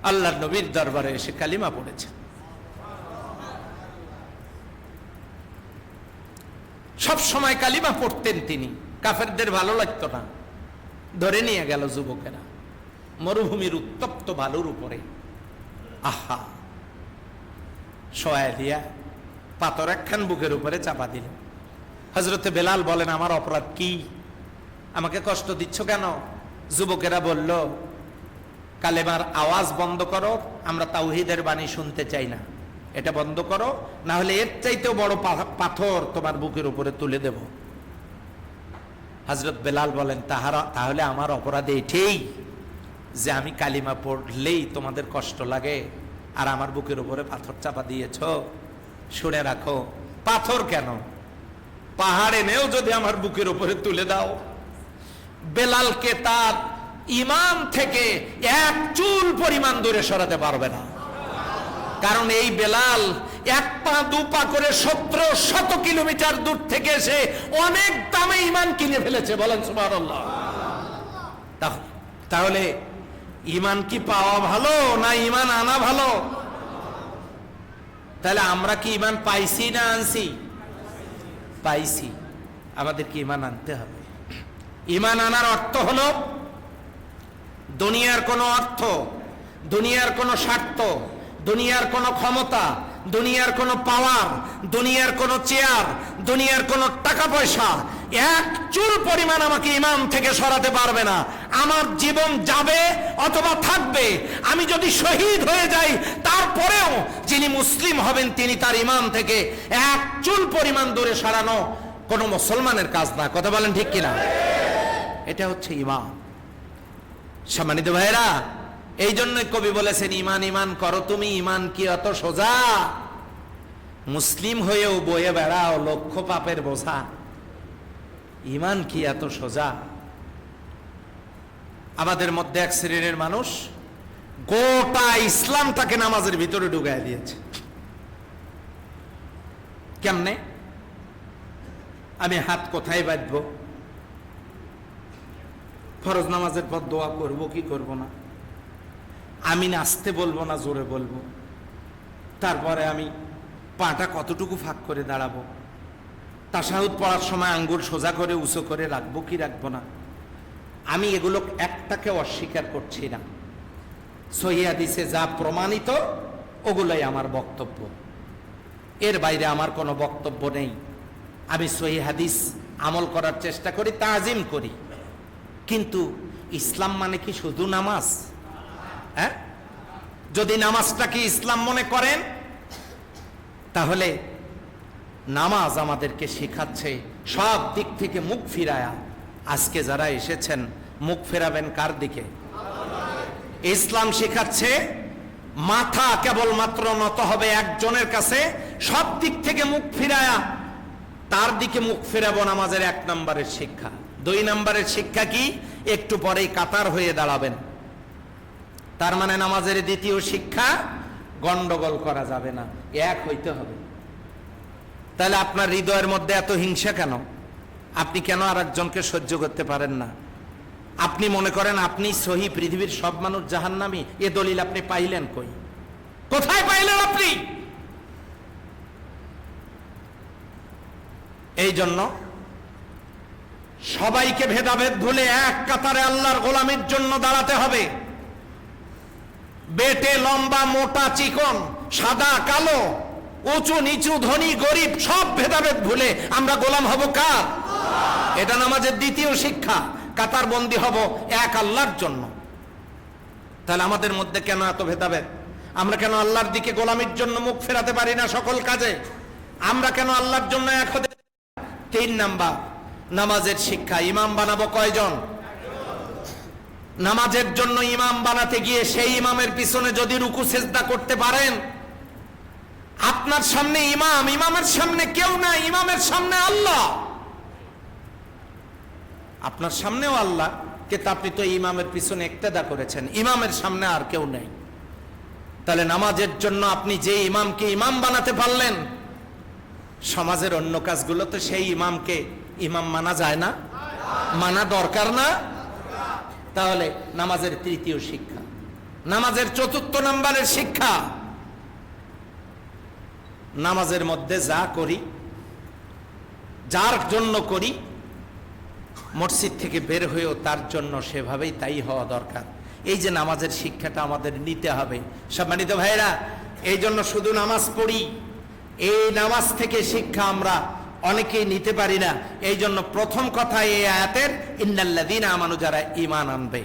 আল্লাহর নবীর দরবারে এসে কালিমা পড়েছেন। সব সময় কালিমা পড়তেন তিনি। কাফেরদের ভালো লাগতো না, ধরে নিয়ে গেল যুবকেরা মরুভূমির উত্তপ্ত বালুর উপরে। আহা, শোয়া দিয়া পাথর একখান বুকের উপরে চাপা দিল। হযরতে বেলাল বলেন, আমার অপরাধ কি? আমাকে কষ্ট দিচ্ছ কেন? যুবকেরা বলল, কালেমার আওয়াজ বন্ধ করো, আমরা তাওহীদের বাণী শুনতে চাই না। এটা বন্ধ করো, না হলে এর চাইতেও বড় পাথর তোমার বুকের উপরে তুলে দেব। হযরত বেলাল বলেন, তাহলে আমার অপরাধ এটাই যে আমি কালিমা পড়লেই তোমাদের কষ্ট লাগে, আর আমার বুকের উপরে পাথর চাপা দিয়েছ। শুনে রাখো, পাথর কেন, পাহাড় এনেও যদি আমার বুকের উপরে তুলে দাও, বেলালকে তার ঈমান থেকে এক চুল পরিমাণ দূরে সরাতে পারবে না। কারণ এই বেলাল এক পা দু পা করে 1700 কিলোমিটার দূর থেকে এসে অনেক দামে ঈমান কিনে ফেলেছে। বলেন সুবহানাল্লাহ। তাহলে ঈমান কি পাওয়া ভালো না ঈমান আনা ভালো? তাহলে আমরা কি ঈমান পাইছি না আনছি? পাইছি। আমাদেরকে ঈমান আনতে হবে। ঈমান আনার অর্থ হলো দুনিয়ার কোনো অর্থ, দুনিয়ার কোনো স্বার্থ, দুনিয়ার কোনো ক্ষমতা, দুনিয়ার কোনো পাওয়ার, দুনিয়ার কোনো চেয়ার, দুনিয়ার কোনো টাকা পয়সা এক চুল পরিমাণ আমাকে ঈমান থেকে সরাতে পারবে না। আমার জীবন যাবে অথবা থাকবে, আমি যদি শহীদ হয়ে যাই তারপরেও যিনি মুসলিম হবেন তিনি তার ঈমান থেকে এক চুল পরিমাণ দূরে সরানো কোনো মুসলমানের কাজ না। কথা বলেন ঠিক কিনা? এটা হচ্ছে ঈমান। সম্মানিত ভাইরা, এই জন্যই কবি বলেছেন, ঈমান ঈমান করো তুমি, ঈমান কি অত সোজা? মুসলিম হয়েও বয়ে বেড়াও লক্ষ পাপের বোঝা। ঈমান কি এত সোজা? আমাদের মধ্যে এক শ্রেণীর মানুষ গোটা ইসলামটাকে নামাজের ভিতরে ঢুকায় দিয়েছে। কেমনে? আমি হাত কোথায় বাঁধবো, ফরজ নামাজের পর দোয়া করব কি করব না, আমি নাচতে বলবো না জোরে বলবো, তারপরে আমি পাটা কতটুকু ফাঁক করে দাঁড়াবো, তাশাহুদ পড়ার সময় আঙ্গুল সোজা করে উঁচু করে রাখবো কি রাখবো না। আমি এগুলো একটাকে অস্বীকার করছি না। সহিহ হাদিসে যা প্রমাণিত ওগুলোই আমার বক্তব্য, এর বাইরে আমার কোনো বক্তব্য নেই। আমি সহিহ হাদিস আমল করার চেষ্টা করি, তাজিম করি। কিন্তু ইসলাম মানে কি শুধু নামাজ? হ্যাঁ, যদি নামাজটাকে ইসলাম মনে করেন তাহলে নামাজ আমাদেরকে শেখাচ্ছে সব দিক থেকে মুখ ফিরায়া। আজকে যারা এসেছেন মুখ ফেরাবেন কার দিকে? ইসলাম শেখাচ্ছে মাথা কেবলমাত্র নত হবে একজনের কাছে, সব দিক থেকে মুখ ফিরায়া তার দিকে মুখ ফেরাবো। নামাজের 1 নম্বরের শিক্ষা। 2 নম্বরের শিক্ষা কি? একটু পরেই কাতার হয়ে দাঁড়াবেন। তার মানে নামাজের দ্বিতীয় শিক্ষা, গন্ডগোল করা যাবে না, এক হইতে হবে। তাহলে আপনার হৃদয়ের মধ্যে এত হিংসা কেন? আপনি কেন আর একজনকে সহ্য করতে পারেন না? আপনি মনে করেন আপনি সহি, পৃথিবীর সব মানুষ জাহান্নামী? এ দলিল আপনি পাইলেন কই? কোথায় পাইলেন আপনি? এই জন্য সবাইকে ভেদাভেদ ভুলে এক কাতারে আল্লাহর গোলামির জন্য দাঁড়াতে হবে। বেটে লম্বা মোটা চিকন, সাদা কালো, উঁচু নিচু, ধনী গরিব, সব ভেদাভেদ ভুলে আমরা গোলাম হব কার? এটা নামাজের দ্বিতীয় শিক্ষা। কাতার বন্দী হব এক আল্লাহর জন্য। তাহলে আমাদের মধ্যে কেন এত ভেদাভেদ? আমরা কেন আল্লাহর দিকে গোলামির জন্য মুখ ফেরাতে পারি না সকল কাজে? আমরা কেন আল্লাহর জন্য এক হতে? 3 নাম্বার নামাজের শিক্ষা। ইমাম বানাবো কয়জন? নামাজের জন্য ইমাম বানাতে গিয়ে সেই ইমামের পিছনে যদি রুকু সেজদা করতে পারেন, আপনার সামনে ইমাম, ইমামের সামনে কেউ না, ইমামের সামনে আল্লাহ। আপনার সামনেও আল্লাহ, কিন্তু আপনি তো ইমামের পিছনে ইক্তেদা করেছেন, ইমামের সামনে আর কেউ নেই। তাহলে নামাজের জন্য আপনি যে ইমামকে ইমাম বানাতে পারলেন, সমাজের অন্য কাজগুলো তো সেই ইমামকে ইমাম মানা যায় না? মানা দরকার না? তাহলে নামাজের তৃতীয় শিক্ষা। নামাজের 4র্থ নাম্বারের শিক্ষা, নামাজের মধ্যে যা করি, যার জন্য করি, মসজিদ থেকে বের হয়েও তার জন্য সেভাবেই তাই হওয়া দরকার। এই যে নামাজের শিক্ষাটা আমাদের নিতে হবে সম্মানিত ভাইরা। এই জন্য শুধু নামাজ পড়ি, এই নামাজ থেকে শিক্ষা আমরা অনেকেই নিতে পারি না। এই জন্য প্রথম কথা এই আয়াতের, ইন্নাল্লাযীনা আমানু, যারা ঈমান আনবে,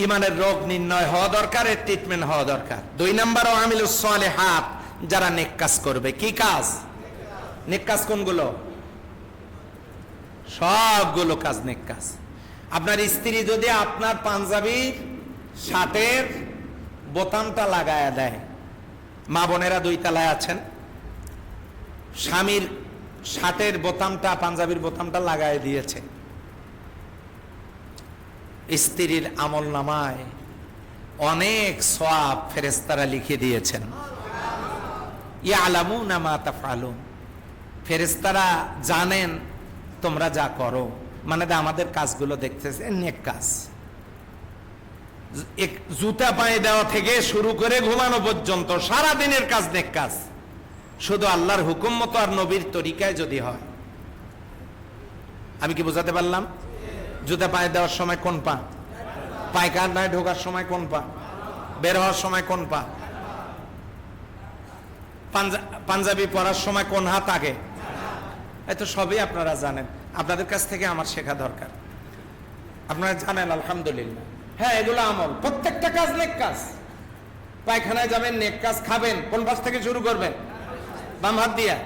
ঈমানের রোগ নির্ণয় হওয়া দরকার, এর ট্রিটমেন্ট হওয়া দরকার। 2 নাম্বার, ও আমিলুস সালিহাত, যারা নেক কাজ করবে। কি কাজ? নেক কাজ কোনগুলো? সবগুলো কাজ নেক কাজ। আপনার স্ত্রী যদি আপনার পাঞ্জাবির শার্টের বোতামটা লাগায়া দেয়, মা বোনেরা 2 তলায় আছেন, স্বামীর শার্টের বোতামটা, পাঞ্জাবির বোতামটা লাগায় দিয়েছে, স্ত্রীর আমল নামায় অনেক সওয়াব ফেরেশতারা লিখে দিয়েছেন। ইয়ালামুনা মা তাফআলুন, ফেরেশতারা জানেন তোমরা যা করো। মানে আমাদের কাজগুলো দেখতেছে নেক কাজ। জুতা পায়ে দেওয়া থেকে শুরু করে ঘুমানো পর্যন্ত সারা দিনের কাজ নেক কাজ। শুধু আল্লাহর হুকুম মতো আর নবীর তরিকায় যদি হয়। আমি কি বোঝাতে পারলাম? জুতা পায়ে দেওয়ার সময় কোন পা? পায়খানায় ঢোকার সময় কোন পা? বের হওয়ার সময় কোন পা? পাঞ্জাবি পরার সময় কোন হাত আগে? এত সবই আপনারা জানেন। আপনাদের কাছ থেকে আমার শেখা দরকার। আপনারা জানেন আলহামদুলিল্লাহ। হ্যাঁ, এগুলো আমল, প্রত্যেকটা কাজ নেক কাজ। পায়খানায় যাবেন, নেক কাজ। খাবেন, কোন পাশ থেকে শুরু করবেন? বাম হাত দিয়া।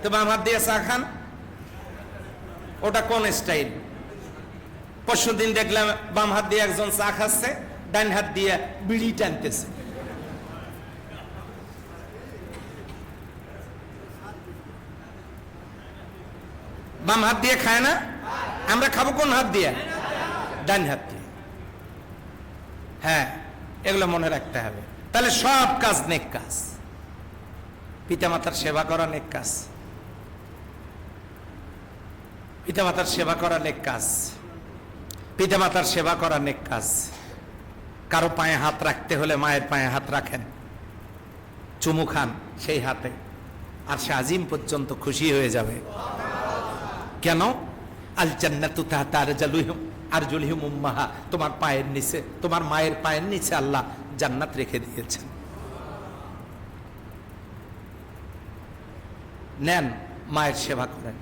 তো বাম হাত দিয়ে চা খান, ওটা কোন স্টাইল? পরশুদিন দেখলাম বাম হাত দিয়ে একজন চা খাচ্ছে, ডান হাত দিয়ে বিড়ি টানতেছে। বাম হাত দিয়ে খায় না? আমরা খাবো কোন হাত দিয়ে? ডান হাত দিয়ে। হ্যাঁ, এগুলো মনে রাখতে হবে। তাহলে সব কাজ নেক কাজ। পিতামাতার সেবা করা নেক কাজ, পিতামাতার সেবা করা নেক কাজ, পিতামাতার সেবা করা নেক কাজ। কারো পায়ে হাত রাখতে হলে মায়ের পায়ে হাত রাখেন, চুমু খান সেই হাতে, আর সে আজিম পর্যন্ত খুশি হয়ে যাবে। কেন? আল জান্নাতু তাহতা আরজুলিহিম উম্মাহা, তোমার পায়ের নিচে, তোমার মায়ের পায়ের নিচে আল্লাহ জান্নাত রেখে দিয়েছেন। নেন, মায়ের সেবা করেন।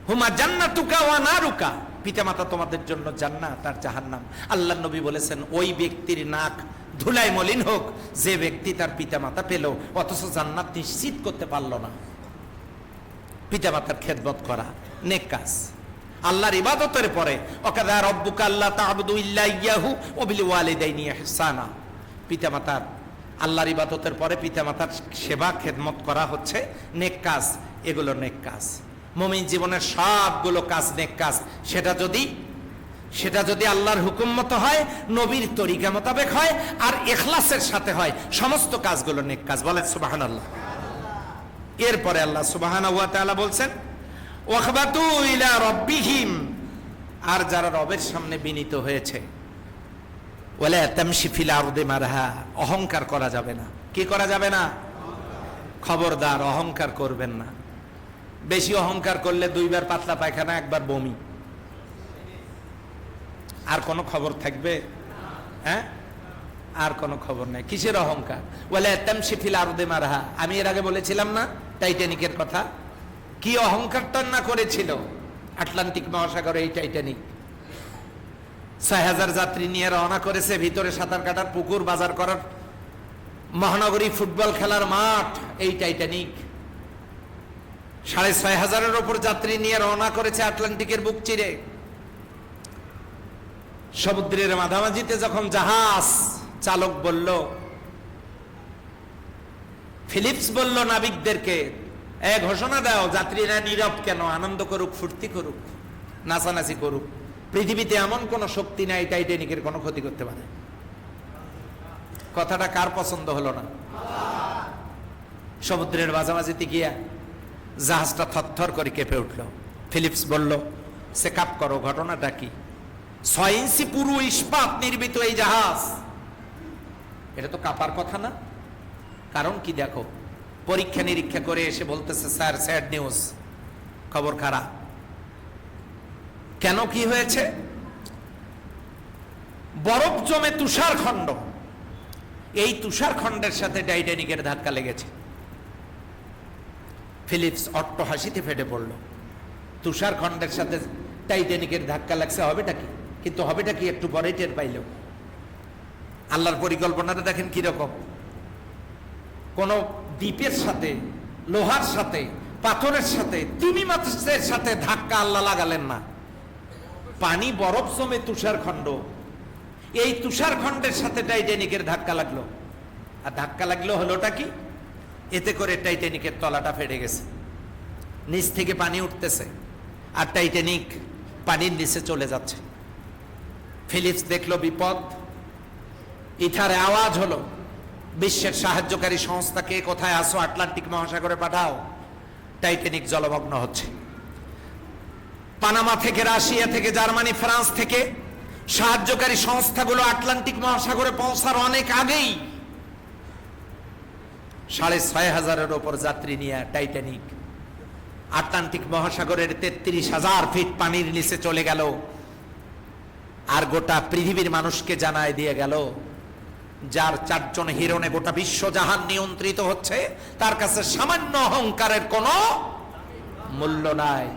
হুমা জান্নাতুকা ওয়া নারুকা, পিতামাতা তোমাদের জন্য জান্নাত আর জাহান্নাম। আল্লাহ নবী বলেছেন, ওই ব্যক্তির নাক ধুলায় মলিন হোক যে ব্যক্তি তার পিতামাতা পেল অথচ জান্নাত নিশ্চিত করতে পারল না। পিতামাতার খেদমত করা নেক কাজ। আল্লাহর ইবাদতের পরে ওয়াকাযা রাব্বুকা আল্লা তা'বুদু ইল্লা ইয়াহু ওয়া বিল ওয়ালিদাইনি ইহসানা, পিতামাতার, আল্লাহর ইবাদতের পরে পিতামাতার সেবা খেদমত করা হচ্ছে নেক কাজ। এগুলো নেক কাজ। মুমিন জীবনের সবগুলো কাজ নেক কাজ। সেটা যদি আল্লাহর হুকুম মতো হয়, নবীর তরিকা মোতাবেক হয়, আর ইখলাসের সাথে হয়, সমস্ত কাজগুলো নেক কাজ। বলেন সুবহানাল্লাহ। এরপরে আল্লাহ সুবহানাহু ওয়া তাআলা বলছেন ওয়াখবাতু ইলা রাব্বিহিম, আর যারা রবের সামনে বিনীত হয়েছে, ওয়ালা তামশি ফিল আরদি মারহা, অহংকার করা যাবে না। কি করা যাবে না? খবরদার অহংকার করবেন না। বেশি অহংকার করলে 2 বার পাতলা পায়খানা, 1 বার বমি, আর কোনো খবর থাকবে? হ্যাঁ, আর কোনো খবর নাই। কিসের অহংকার? ওয়ালা তামশি ফিল আরদি মারহা। আমি এর আগে বলেছিলাম না টাইটানিকের কথা, কি অহংকারটা না করেছিল আটলান্টিক মহাসাগরে এই টাইটানিক। 6000 যাত্রী নিয়ে রওনা করেছে, ভিতরে সাঁতার কাটার পুকুর, বাজার করার মহানগরী, ফুটবল খেলার মাঠ, এই টাইটানিক। 6500-এর উপর যাত্রী নিয়ে রওনা করেছে আটলান্টিকের বুক চিরে। সমুদ্রের মাঝামাঝিতে যখন জাহাজ চালক বলল, ফিলিপস বলল নাবিকদেরকে, ঘোষণা দাও যাত্রীরা নীরব কেন, আনন্দ করুক, ফুর্তি করুক, নাচানাচি করুক, পৃথিবীতে এমন কোন শক্তি নাই টাইটানিকের কোনো ক্ষতি করতে পারে। কথাটা কার পছন্দ হলো না? সমুদ্রের মাঝামাঝিতে গিয়া জাহাজটা থরথর করে কেঁপে উঠল। ফিলিপস বলল, সে কাপ করো, ঘটনাটা কি? 6 ইঞ্চি পুরু ইস্পাত নির্মিত এই জাহাজ, এটা তো কাপার কথা না। কারণ কি দেখো, পরীক্ষা নিরীক্ষা করে এসে বলতেছে, স্যার স্যাড নিউজ, খবর খারাপ। কেন, কি হয়েছে? বরফ জমে তুষার খণ্ড, এই তুষার খণ্ডের সাথে টাইটানিকের ধাক্কা লেগেছে। ফিলিপস অট্ট হাসিতে ফেটে পড়ল। তুষার খণ্ডের সাথে টাইটানিকের ধাক্কা লাগছে, হবেটা কি? কিন্তু হবেটা কি একটু পরে টের পাইল। আল্লাহর পরিকল্পনাটা দেখেন কিরকম। কোন দ্বীপের সাথে, লোহার সাথে, পাথরের সাথে, তিমি মাছের সাথে ধাক্কা আল্লাহ লাগালেন না। পানি, বরফ জমে তুষার খণ্ড, এই তুষার খণ্ডের সাথে টাইটানিকের ধাক্কা লাগলো। আর ধাক্কা লাগলো হলোটা কি? এতে করে টাইটানিকের তলাটা ফেটে গেছে, নিচ থেকে পানি উঠতেছে, আর টাইটানিক পানির নিচে চলে যাচ্ছে। ফিলিপস দেখলো বিপদ, ইথারে আওয়াজ হলো, বিশ্বের সাহায্যকারী সংস্থাকে, কোথায় আসো, আটলান্টিক মহাসাগরে পাঠাও, টাইটানিক জলমগ্ন হচ্ছে। পানামা থেকে, রাশিয়া থেকে, জার্মানি, ফ্রান্স থেকে সাহায্যকারী সংস্থাগুলো আটলান্টিক মহাসাগরে পৌঁছার অনেক আগেই 6500-এর উপর যাত্রী নিয়ে টাইটানিক আটলান্টিক মহাসাগরের 33,000 ফিট পানির নিচে চলে গেল। আর গোটা পৃথিবীর মানুষকে জানায় দিয়ে গেল, যার 4 জন হিরণে গোটা বিশ্ব জাহান নিয়ন্ত্রিত হচ্ছে, তার কাছে সামান্য অহংকারের কোনো মূল্য নাই।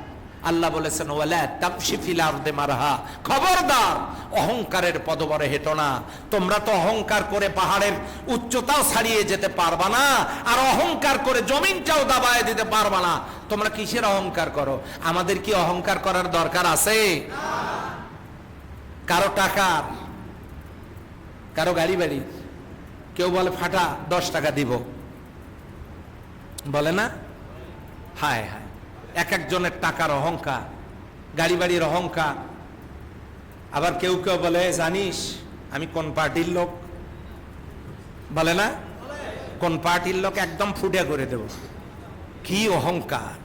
আল্লাহ বলেছেন, ওয়ালা তামশি ফিল আরদি মারহা, খবরদার অহংকারের পদবরে হেঁটো না। তোমরা তো অহংকার করে পাহাড়ের উচ্চতাও ছাড়িয়ে যেতে পারবা না, আর অহংকার করে জমিনটাও দাবায় দিতে পারবা না। তোমরা কিসের অহংকার করো? আমাদের কি অহংকার করার দরকার আছে? কারো টাকার, কারো গাড়ি বাড়ি, কেউ বলে ফাটা 10 টাকা দিব, বলে না? হায় হায়, এক একজনের টাকার অহংকার, গাড়ি বাড়ির অহংকার। আবার কেউ কেউ বলে, জানিস আমি কোন পার্টির লোক, বলে না? কোন পার্টির লোক, একদম ফুটে করে দেব। কি অহংকার!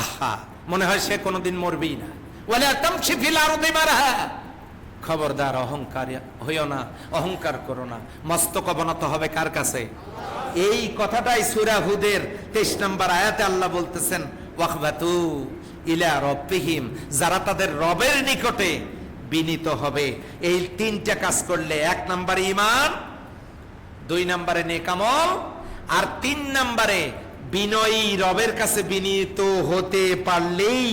আহা, মনে হয় সে কোনোদিন মরবেই না। ওয়ালা তামশি ফিল আরদি মারহা, খবরদার অহংকার হইও না, অহংকার করো না। মস্তক অবনত হবে কার কাছে? এই কথাটাই সূরা হুদের 23 নম্বর আয়াতে আল্লাহ বলতেছেন, ওয়াখবাতু ইলা রাব্বিহিম, যারা তাদের রবের নিকটে বিনীত হবে। এই 3টা কাজ করলে, 1 নম্বরে ঈমান, 2 নম্বরে নেক আমল, আর 3 নম্বরে বিনয়ী রবের কাছে বিনীত হতে পারলেই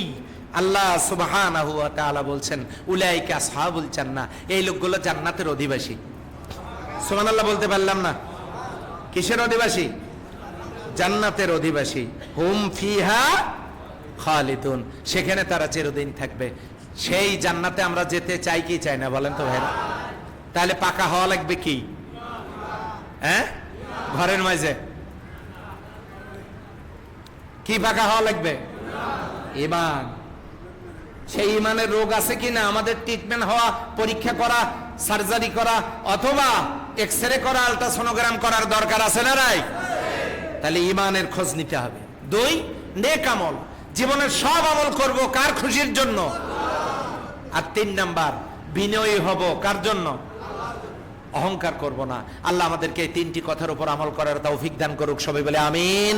আল্লাহ সুবহানাহু ওয়া তাআলা বলছেন, উলাইকা আসহাবুল জান্নাহ, এই লোকগুলো জান্নাতের অধিবাসী। সুবহানাল্লাহ বলতে পারলাম না? কিসের অধিবাসী? জান্নাতের অধিবাসী। হুম ফিহা খালিদুন, সেখানে তারা চিরদিন থাকবে। সেই জান্নাতে আমরা যেতে চাই কি চাই না, বলেন তো ভাইরা? তাহলে পাকা হওয়া লাগবে কি? হ্যাঁ, ঘরের মাঝে কি পাকা হওয়া লাগবে? ঈমান। সেই ঈমানের রোগ আছে কিনা আমাদের ট্রিটমেন্ট হওয়া, পরীক্ষা করা, সার্জারি করা, অথবা এক্সরে করা, আল্ট্রাসোনোগ্রাম করার দরকার আছে না নাই? তাহলে ইমানের খোঁজ নিতে হবে। 2, নেক আমল, জীবনের সব আমল করব কার খুশির জন্য? আর 3 নাম্বার, বিনয়ী হব কার জন্য? অহংকার করব না। আল্লাহ আমাদেরকে এই 3টি কথার উপর আমল করার তৌফিক দান করুক, সবাই বলে আমিন।